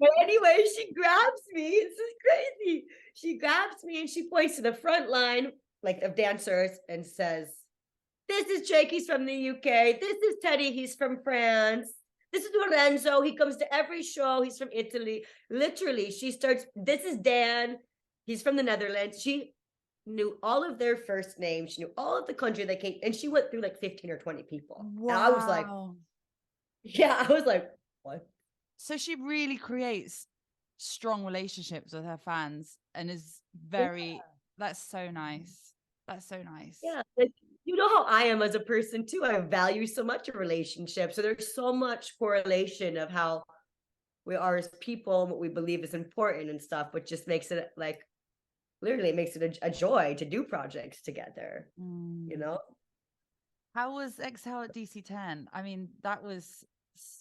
Speaker 2: But anyway, she grabs me. This is crazy. She grabs me and she points to the front line, like of dancers, and says, "This is Jake. He's from the UK. This is Teddy. He's from France. This is Lorenzo. He comes to every show. He's from Italy." Literally, she starts, "This is Dan. He's from the Netherlands." She knew all of their first names. She knew all of the country they came, and she went through like 15 or 20 people. Wow. And I was like, yeah, I was like, what?
Speaker 3: So she really creates strong relationships with her fans and is very, that's so nice. That's so nice.
Speaker 2: Yeah. Like, you know how I am as a person too. I value so much a relationship. So there's so much correlation of how we are as people, what we believe is important and stuff, which just makes it like, literally makes it a joy to do projects together, you know?
Speaker 3: How was Exhale at DC10? I mean,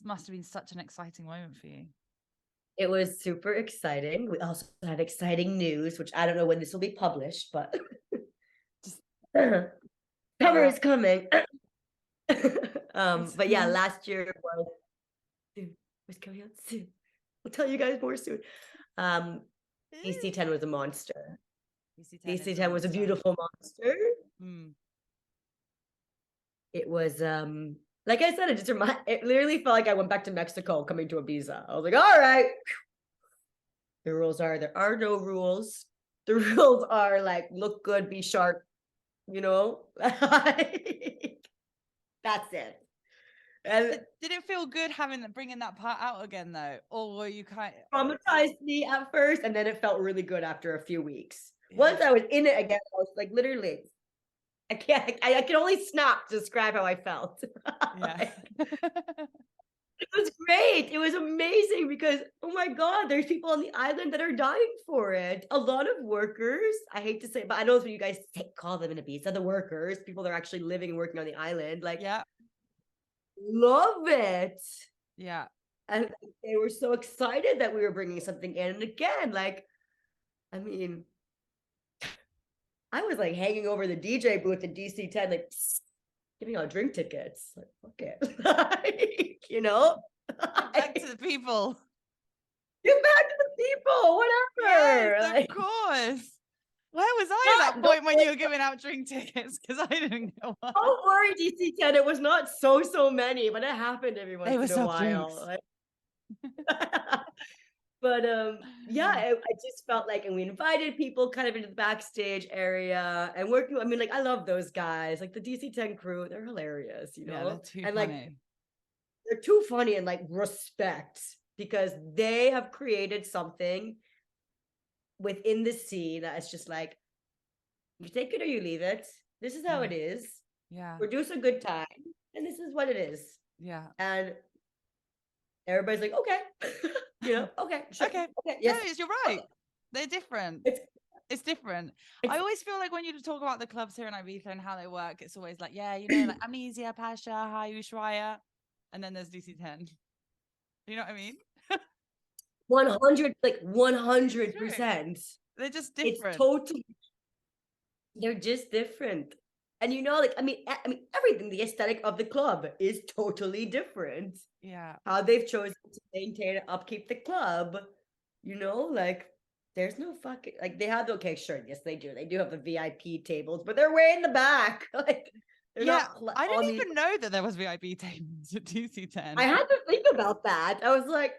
Speaker 3: must have been such an exciting moment for you.
Speaker 2: It was super exciting. We also had exciting news, which I don't know when this will be published, but cover is coming. But yeah, last year was coming out soon. I'll tell you guys more soon. DC10 was a monster. DC10 was a beautiful monster. It was like I said, it literally felt like I went back to Mexico coming to Ibiza. I was like, all right. The rules are, there are no rules. The rules are like, look good, be sharp, you know? That's it. And
Speaker 3: did it feel good bringing that part out again though? Or were you kind of
Speaker 2: traumatized me at first, and then it felt really good after a few weeks. Yeah. Once I was in it again, I was like, literally, I can only snap to describe how I felt. Yeah. It was great. It was amazing because, oh my God, there's people on the island that are dying for it. A lot of workers, I hate to say, but I know it's what you guys call them in Ibiza, the workers, people that are actually living and working on the island. Like, yeah, love it.
Speaker 3: Yeah.
Speaker 2: And they were so excited that we were bringing something in. And again, like, I mean, I was like hanging over the DJ booth at DC10, like giving out drink tickets. Like, fuck it. Like, you know?
Speaker 3: Give back to the people.
Speaker 2: Give back to the people, whatever.
Speaker 3: Yes, like, of course. Where was I at that point when you were giving out drink tickets? Because I didn't know what.
Speaker 2: Don't worry, DC10. It was not so many, but it happened every once in a while. Like, but yeah, I just felt like, and we invited people kind of into the backstage area and working. I mean, like, I love those guys, like the DC10 crew. They're hilarious, you know.
Speaker 3: Yeah, they're too
Speaker 2: and
Speaker 3: funny.
Speaker 2: Like, they're too funny and like respect, because they have created something within the scene that is just like, you take it or you leave it. This is how it is.
Speaker 3: Yeah.
Speaker 2: Produce a good time, and this is what it is.
Speaker 3: Yeah.
Speaker 2: And everybody's like, okay. You know, okay, sure.
Speaker 3: Okay.
Speaker 2: Yes,
Speaker 3: no, you're right. They're different. It's different. I always feel like when you talk about the clubs here in Ibiza and how they work, it's always like, yeah, you know, like Amnesia, Pasha, Hayu, Ushuaia, and then there's DC10. You know what I mean?
Speaker 2: 100%.
Speaker 3: They're just different.
Speaker 2: It's totally. They're just different. And you know, like, I mean, everything, the aesthetic of the club is totally different.
Speaker 3: Yeah.
Speaker 2: How they've chosen to maintain and upkeep the club, you know, like, there's no fucking, like, they have, okay, sure, yes, they do. They do have the VIP tables, but they're way in the back. Like,
Speaker 3: yeah, I didn't even know that there was VIP tables at DC10.
Speaker 2: I had to think about that. I was like,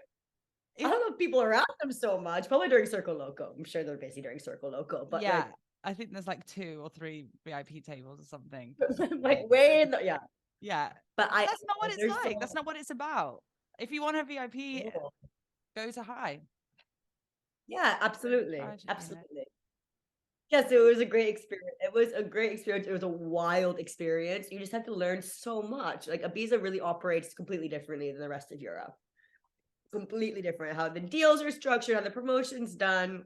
Speaker 2: I don't know if people are at them so much. Probably during Circo Loco. I'm sure they're busy during Circo Loco, but
Speaker 3: yeah.
Speaker 2: Like,
Speaker 3: I think there's like 2 or 3 VIP tables or something.
Speaker 2: Like way in the,
Speaker 3: yeah.
Speaker 2: But
Speaker 3: that's not what it's like. That's not what it's about. If you want a VIP, go to high.
Speaker 2: Yeah, absolutely. Absolutely. Yes, it was a great experience. It was a great experience. It was a wild experience. You just have to learn so much. Like, Ibiza really operates completely differently than the rest of Europe. Completely different. How the deals are structured, how the promotion's done.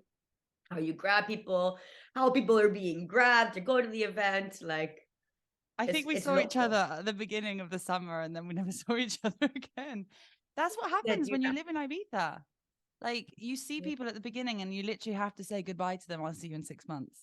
Speaker 2: how you grab people, how people are being grabbed to go to the event. Like,
Speaker 3: I think we
Speaker 2: it's
Speaker 3: saw each
Speaker 2: local.
Speaker 3: other at the beginning of the summer and then we never saw each other again. That's what happens when you live in Ibiza. Like, you see people at the beginning and you literally have to say goodbye to them. I'll see you in 6 months.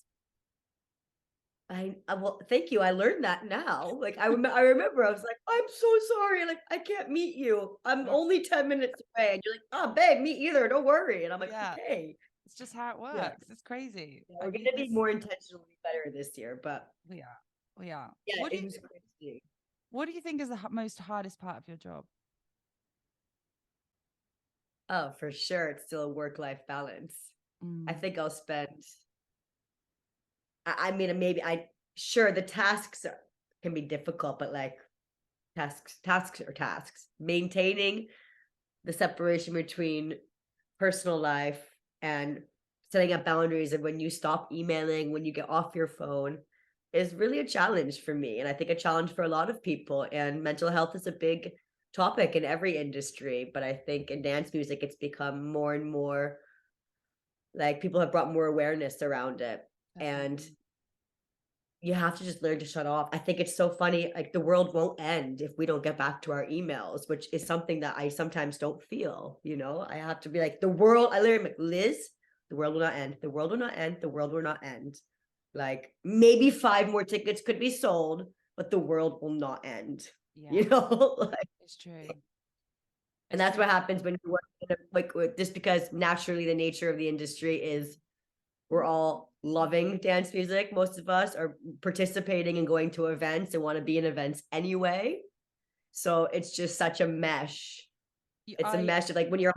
Speaker 2: Well, thank you. I learned that now. Like, I remember I was like, I'm so sorry. Like, I can't meet you. I'm only 10 minutes away. And you're like, oh, babe, me either. Don't worry. And I'm like, okay.
Speaker 3: It's just how it works.
Speaker 2: Yeah.
Speaker 3: It's crazy.
Speaker 2: Yeah, we're going to be more intentionally better this year, but
Speaker 3: we are. We are.
Speaker 2: Yeah, it was crazy.
Speaker 3: What do you think is the most hardest part of your job?
Speaker 2: Oh, for sure. It's still a work-life balance. I think I'll spend, I mean, maybe sure, the tasks can be difficult, but like tasks are tasks. Maintaining the separation between personal life and setting up boundaries, and when you stop emailing, when you get off your phone, is really a challenge for me. And I think a challenge for a lot of people. And mental health is a big topic in every industry. But I think in dance music, it's become more and more like people have brought more awareness around it. And you have to just learn to shut off. I think it's so funny. Like, the world won't end if we don't get back to our emails, which is something that I sometimes don't feel, you know. I have to be like, the world, I literally like, Liz, the world will not end. The world will not end. The world will not end. Like, maybe 5 more tickets could be sold, but the world will not end. You know, like,
Speaker 3: it's true.
Speaker 2: And that's what happens when you work in like, just because naturally the nature of the industry is we're all loving dance music. Most of us are participating and going to events and want to be in events anyway. So it's just such a mesh. It's a mesh of like when you're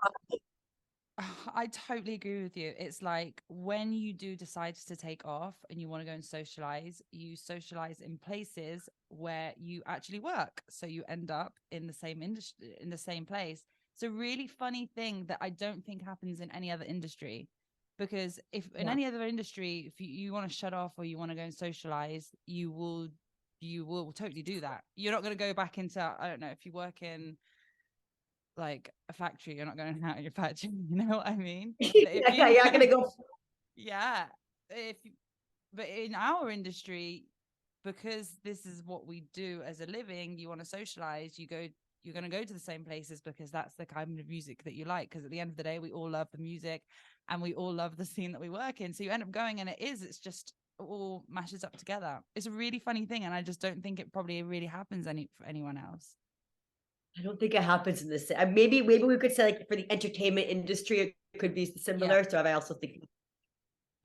Speaker 3: I totally agree with you. It's like when you do decide to take off and you want to go and socialize, you socialize in places where you actually work. So you end up in the same industry, in the same place. It's a really funny thing that I don't think happens in any other industry. Because if in any other industry, if you want to shut off or you want to go and socialize, you will totally do that. You're not going to go back into, I don't know, if you work in like a factory, you're not going out in your factory, you know what I mean?
Speaker 2: Yeah, you're not gonna go.
Speaker 3: Yeah. But in our industry, because this is what we do as a living, you want to socialize, you're going to go to the same places because that's the kind of music that you like. Because at the end of the day, we all love the music and we all love the scene that we work in. So you end up going, and it's just all mashes up together. It's a really funny thing. And I just don't think it probably really happens for anyone else.
Speaker 2: I don't think it happens in this. Maybe we could say like for the entertainment industry, it could be similar. So I also think,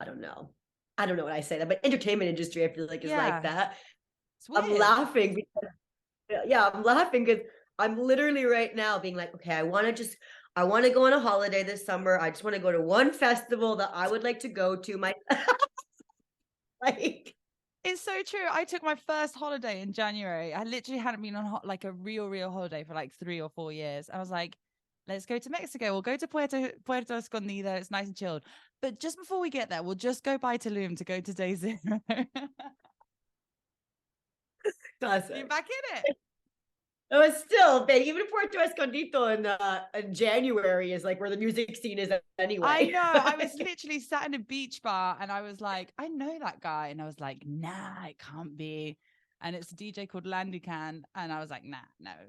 Speaker 2: I don't know what I say that, but entertainment industry, I feel like is like that. I'm laughing because, I'm laughing because I'm literally right now being like, okay, I want to go on a holiday this summer. I just want to go to one festival that I would like to go to. Like,
Speaker 3: it's so true. I took my first holiday in January. I literally hadn't been on like a real holiday for like 3 or 4 years. I was like, let's go to Mexico. We'll go to Puerto Escondido. It's nice and chilled. But just before we get there, we'll just go by Tulum to go to day 0.
Speaker 2: Classic.
Speaker 3: You're back in it.
Speaker 2: No, still, babe, even Puerto Escondido in January is like where the music scene is anyway.
Speaker 3: I know. I was literally sat in a beach bar and I was like, I know that guy. And I was like, nah, it can't be. And it's a DJ called Landucan. And I was like, nah,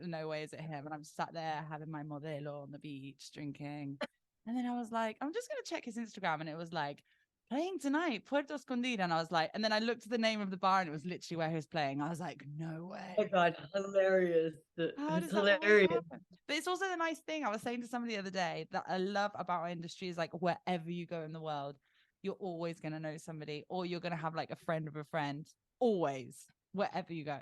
Speaker 3: no way is it him. And I'm sat there having my modelo on the beach drinking. And then I was like, I'm just going to check his Instagram. And it was like, playing tonight, Puerto Escondido. And I was like, and then I looked at the name of the bar and it was literally where he was playing. I was like, no way.
Speaker 2: Oh my God, hilarious.
Speaker 3: It's hilarious. But it's also the nice thing I was saying to somebody the other day that I love about our industry is like wherever you go in the world, you're always going to know somebody, or you're going to have like a friend of a friend, always, wherever you go.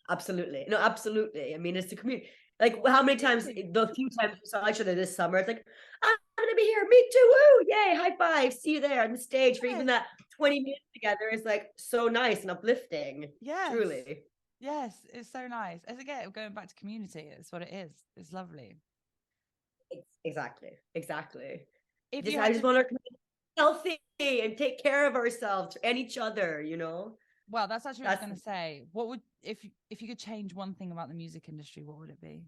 Speaker 2: Absolutely. No, absolutely. I mean, it's the community. Like, how many times, the few times we saw each other this summer, it's like, I'm going to be here. Me too. Woo. Yay. High five. See you there on the stage for even that 20 minutes together is like so nice and uplifting.
Speaker 3: Yes.
Speaker 2: Truly.
Speaker 3: Yes. It's so nice. As again, going back to community, it's what it is. It's lovely.
Speaker 2: Exactly. I just want our community healthy and take care of ourselves and each other, you know?
Speaker 3: Well, that's actually what I was going to say. What would, if you could change one thing about the music industry, what would it be?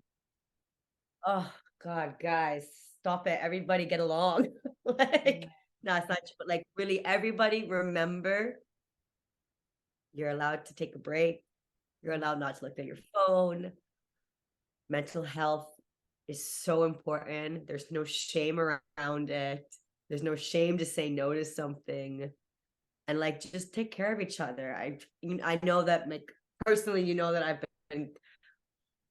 Speaker 2: Oh God, guys, stop it. Everybody get along. Like, No, it's not true, but like really everybody remember you're allowed to take a break. You're allowed not to look at your phone. Mental health is so important. There's no shame around it. There's no shame to say no to something. And like just take care of each other. I know that like personally, you know that I've been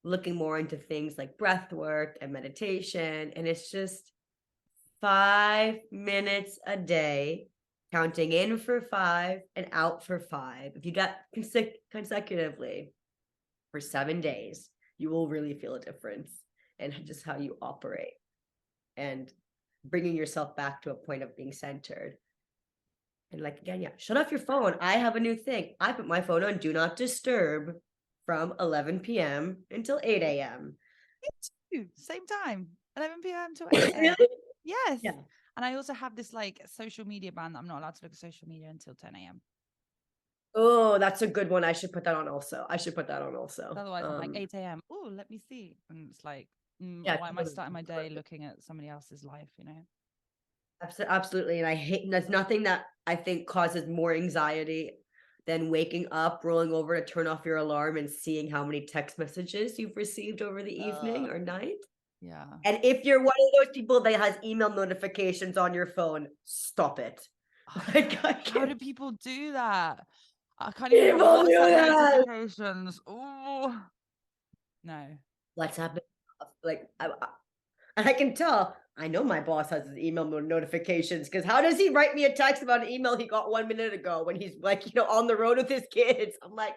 Speaker 2: looking more into things like breath work and meditation. And it's just 5 minutes a day, counting in for 5 and out for 5. If you do that consecutively for 7 days, you will really feel a difference in just how you operate and bringing yourself back to a point of being centered. And like, again, yeah, shut off your phone. I have a new thing. I put my phone on do not disturb from 11 p.m. until 8 a.m.
Speaker 3: Same time, 11 p.m. to 8 a.m.
Speaker 2: Really?
Speaker 3: Yes.
Speaker 2: Yeah.
Speaker 3: And I also have this like social media ban that I'm not allowed to look at social media until 10 a.m.
Speaker 2: Oh, that's a good one. I should put that on also.
Speaker 3: Otherwise, I'm like 8 a.m. Oh, let me see. And it's like,
Speaker 2: yeah,
Speaker 3: why am I starting my day looking at somebody else's life, you know?
Speaker 2: Absolutely. And I hate, there's nothing that I think causes more anxiety than waking up, rolling over to turn off your alarm and seeing how many text messages you've received over the evening or night.
Speaker 3: Yeah.
Speaker 2: And if you're one of those people that has email notifications on your phone, stop it. Like,
Speaker 3: how do people do that? I can't even have WhatsApp notifications. Oh no.
Speaker 2: WhatsApp, like, and I can tell. I know my boss has his email notifications because how does he write me a text about an email he got 1 minute ago when he's like, on the road with his kids? I'm like,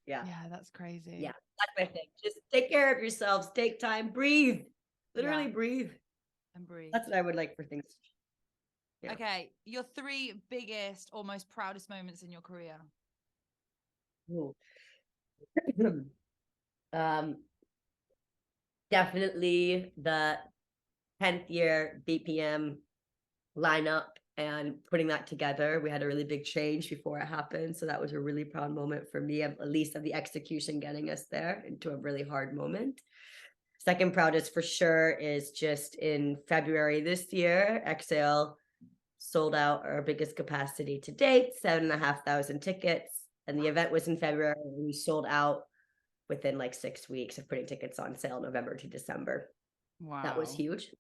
Speaker 2: yeah,
Speaker 3: that's crazy.
Speaker 2: Yeah, that's my thing. Just take care of yourselves. Take time. Breathe. Literally breathe.
Speaker 3: And breathe.
Speaker 2: That's what I would like for things.
Speaker 3: Yeah. Okay, your 3 biggest or most proudest moments in your career.
Speaker 2: Definitely the 10th year BPM lineup and putting that together. We had a really big change before it happened. So that was a really proud moment for me, at least of the execution getting us there into a really hard moment. Second proudest for sure is just in February this year, Exhale sold out our biggest capacity to date, 7,500 tickets. And the event was in February. We sold out within like 6 weeks of putting tickets on sale, November to December.
Speaker 3: Wow.
Speaker 2: That was huge.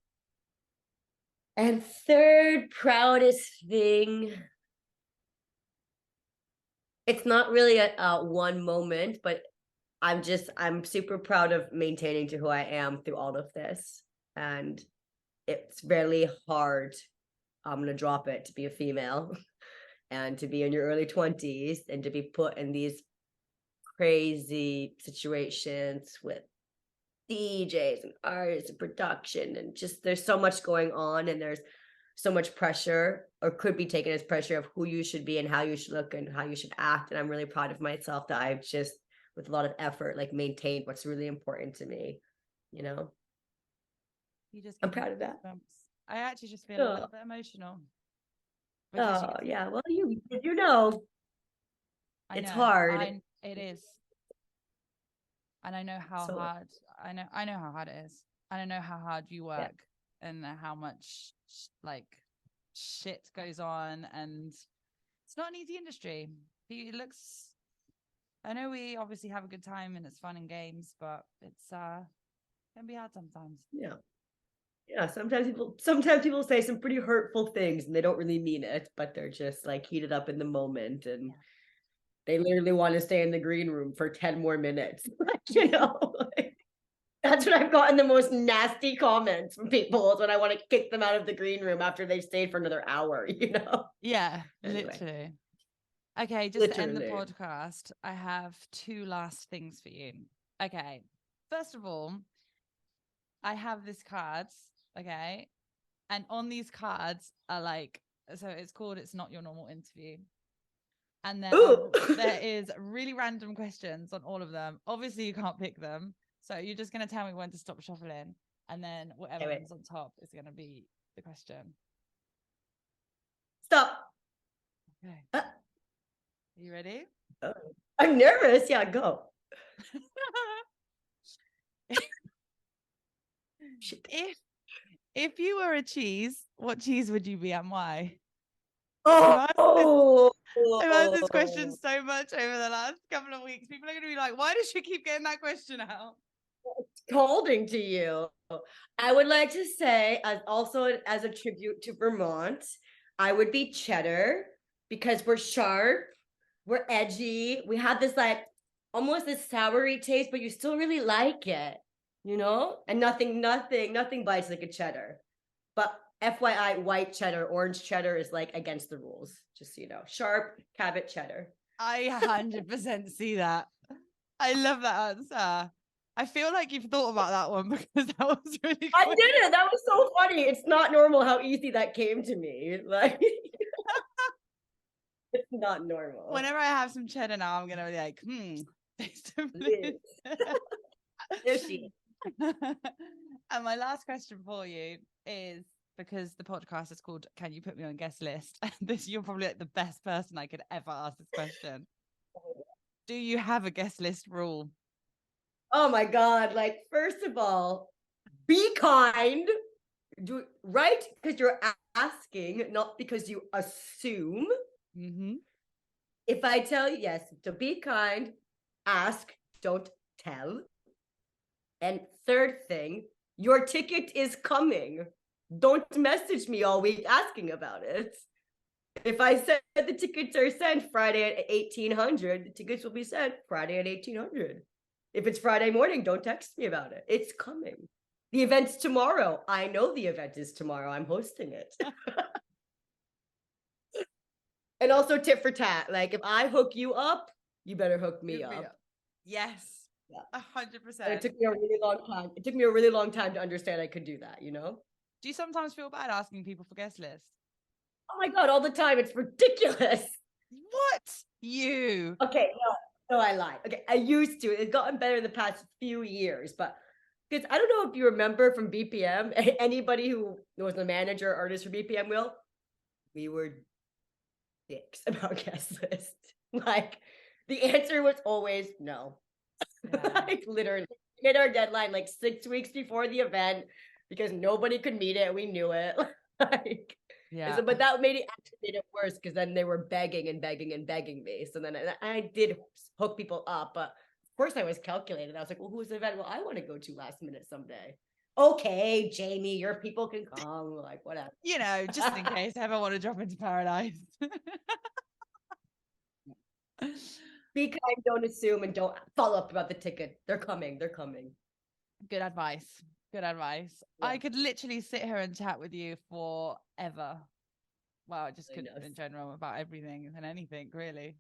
Speaker 2: And third proudest thing, it's not really a one moment, but I'm super proud of maintaining to who I am through all of this. And it's really hard, I'm going to drop it, to be a female and to be in your early 20s and to be put in these crazy situations with DJs and artists and production, and just there's so much going on, and there's so much pressure, or could be taken as pressure, of who you should be and how you should look and how you should act. And I'm really proud of myself that I've just, with a lot of effort, like maintained what's really important to me. I'm proud of that.
Speaker 3: I actually just feel a little bit emotional.
Speaker 2: Oh yeah, well it's hard.
Speaker 3: It is. And I know how hard. I know how hard it is. And I know how hard you work, and how much like shit goes on, and it's not an easy industry. It looks. I know we obviously have a good time and it's fun and games, but it's can be hard sometimes.
Speaker 2: Yeah. Sometimes people say some pretty hurtful things and they don't really mean it, but they're just like heated up in the moment, and they literally want to stay in the green room for 10 more minutes. That's when I've gotten the most nasty comments from people, is when I want to kick them out of the green room after they've stayed for another hour,
Speaker 3: Yeah, anyway. Literally. Okay, just to end the
Speaker 2: Literally.
Speaker 3: podcast, I have 2 last things for you. Okay, first of all, I have this cards, okay? And on these cards are like, so it's called It's Not Your Normal Interview. And there is really random questions on all of them. Obviously, you can't pick them. So you're just going to tell me when to stop shuffling. And then whatever one's on top is going to be the question.
Speaker 2: Stop.
Speaker 3: Okay. Are you ready?
Speaker 2: I'm nervous. Yeah, go.
Speaker 3: If you were a cheese, what cheese would you be and why?
Speaker 2: Oh,
Speaker 3: I've asked this question so much over the last couple of weeks. People are going to be like, why does she keep getting that question out?
Speaker 2: holding to you. I would like to say, as a tribute to Vermont, I would be cheddar because we're sharp, we're edgy. We have this like almost this soury taste, but you still really like it, you know? And nothing bites like a cheddar. But FYI, white cheddar, orange cheddar is like against the rules, just so you know. Sharp, Cabot cheddar.
Speaker 3: I 100% see that. I love that answer. I feel like you've thought about that one because that was really quick.
Speaker 2: I did it. That was so funny. It's not normal how easy that came to me. Like, it's not normal.
Speaker 3: Whenever I have some cheddar now, I'm going to be like, taste of
Speaker 2: this.
Speaker 3: And my last question for you is, because the podcast is called Can You Put Me on Guest List? You're probably like the best person I could ever ask this question. Do you have a guest list rule?
Speaker 2: Oh my God. Like, first of all, be kind. Do right because you're asking, not because you assume.
Speaker 3: Mm-hmm.
Speaker 2: If I tell you, yes, to be kind, ask, don't tell. And third thing, your ticket is coming. Don't message me all week asking about it. If I said the tickets are sent Friday at 1800, the tickets will be sent Friday at 1800. If it's Friday morning, don't text me about it. It's coming. The event's tomorrow. I know the event is tomorrow. I'm hosting it. And also tit for tat. Like, if I hook you up, you better hook me up.
Speaker 3: Yes. 100%.
Speaker 2: And it took me a really long time. It took me a really long time to understand I could do that, you know?
Speaker 3: Do you sometimes feel bad asking people for guest lists?
Speaker 2: Oh my God, all the time. It's ridiculous.
Speaker 3: What? You?
Speaker 2: Okay, no, I lied. Okay, I used to. It's gotten better in the past few years, but because I don't know if you remember from BPM, anybody who was the manager artist for BPM we were dicks about guest list. Like, the answer was always no. Yeah. Like, literally, we made our deadline like 6 weeks before the event because nobody could meet it. We knew it. Like, yeah. So, but that made it worse because then they were begging and begging and begging me. So then I did hook people up, but of course I was calculated. I was like, well, who's the event? Well, I want to go to last minute someday. Okay, Jamie, your people can come. Like, whatever.
Speaker 3: You know, just in case I ever want to drop into paradise.
Speaker 2: Be kind, don't assume, and don't follow up about the ticket. They're coming. They're coming.
Speaker 3: Good advice. Good advice. Yeah. I could literally sit here and chat with you forever. Well, I just couldn't in general about everything and anything, really.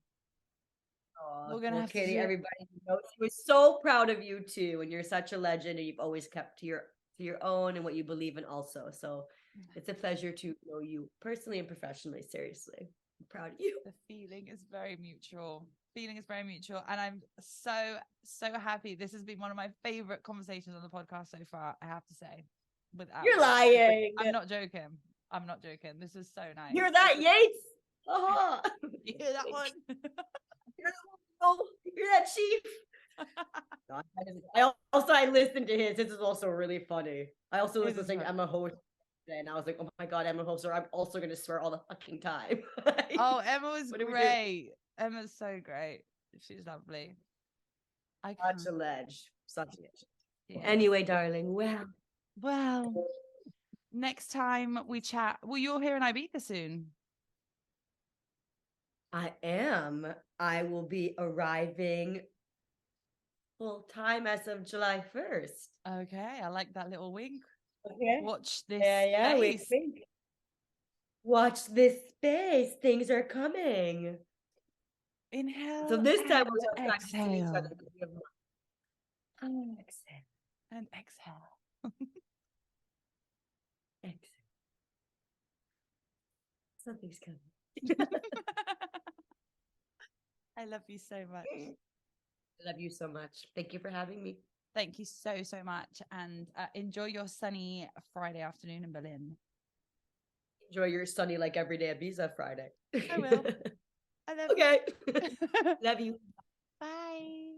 Speaker 2: Oh, we're gonna have Katie, everybody knows she was so proud of you too, and you're such a legend, and you've always kept to your own and what you believe in also. So it's a pleasure to know you personally and professionally. Seriously, I'm proud of you.
Speaker 3: The feeling is very mutual. And I'm so happy. This has been one of my favorite conversations on the podcast so far, I have to say.
Speaker 2: You're lying.
Speaker 3: I'm not joking. This is so nice.
Speaker 2: Hear that, Yates? Uh-huh.
Speaker 3: You hear that one?
Speaker 2: Hear that, Chief? I listened to his. This is also really funny. I also was listening to Emma Host, and I was like, oh my God, Emma Hoster, I'm also going to swear all the fucking time. Like,
Speaker 3: oh, Emma was great. Emma's so great. She's lovely.
Speaker 2: Such a ledge. Such a ledge. Yeah. Anyway, darling,
Speaker 3: well, next time we chat, well, you're here in Ibiza soon.
Speaker 2: I am. I will be arriving full time as of July 1st.
Speaker 3: Okay, I like that little wink.
Speaker 2: Okay.
Speaker 3: Watch this
Speaker 2: space. Wink. Watch this space. Things are coming.
Speaker 3: Inhale.
Speaker 2: So this time we'll
Speaker 3: exhale.
Speaker 2: Each other.
Speaker 3: Exhale. And exhale.
Speaker 2: Exhale. Something's coming.
Speaker 3: I love you so much.
Speaker 2: I love you so much. Thank you for having me.
Speaker 3: Thank you so much. And enjoy your sunny Friday afternoon in Berlin.
Speaker 2: Enjoy your sunny, like everyday Ibiza Friday.
Speaker 3: I will. I love
Speaker 2: you. Love you.
Speaker 3: Bye.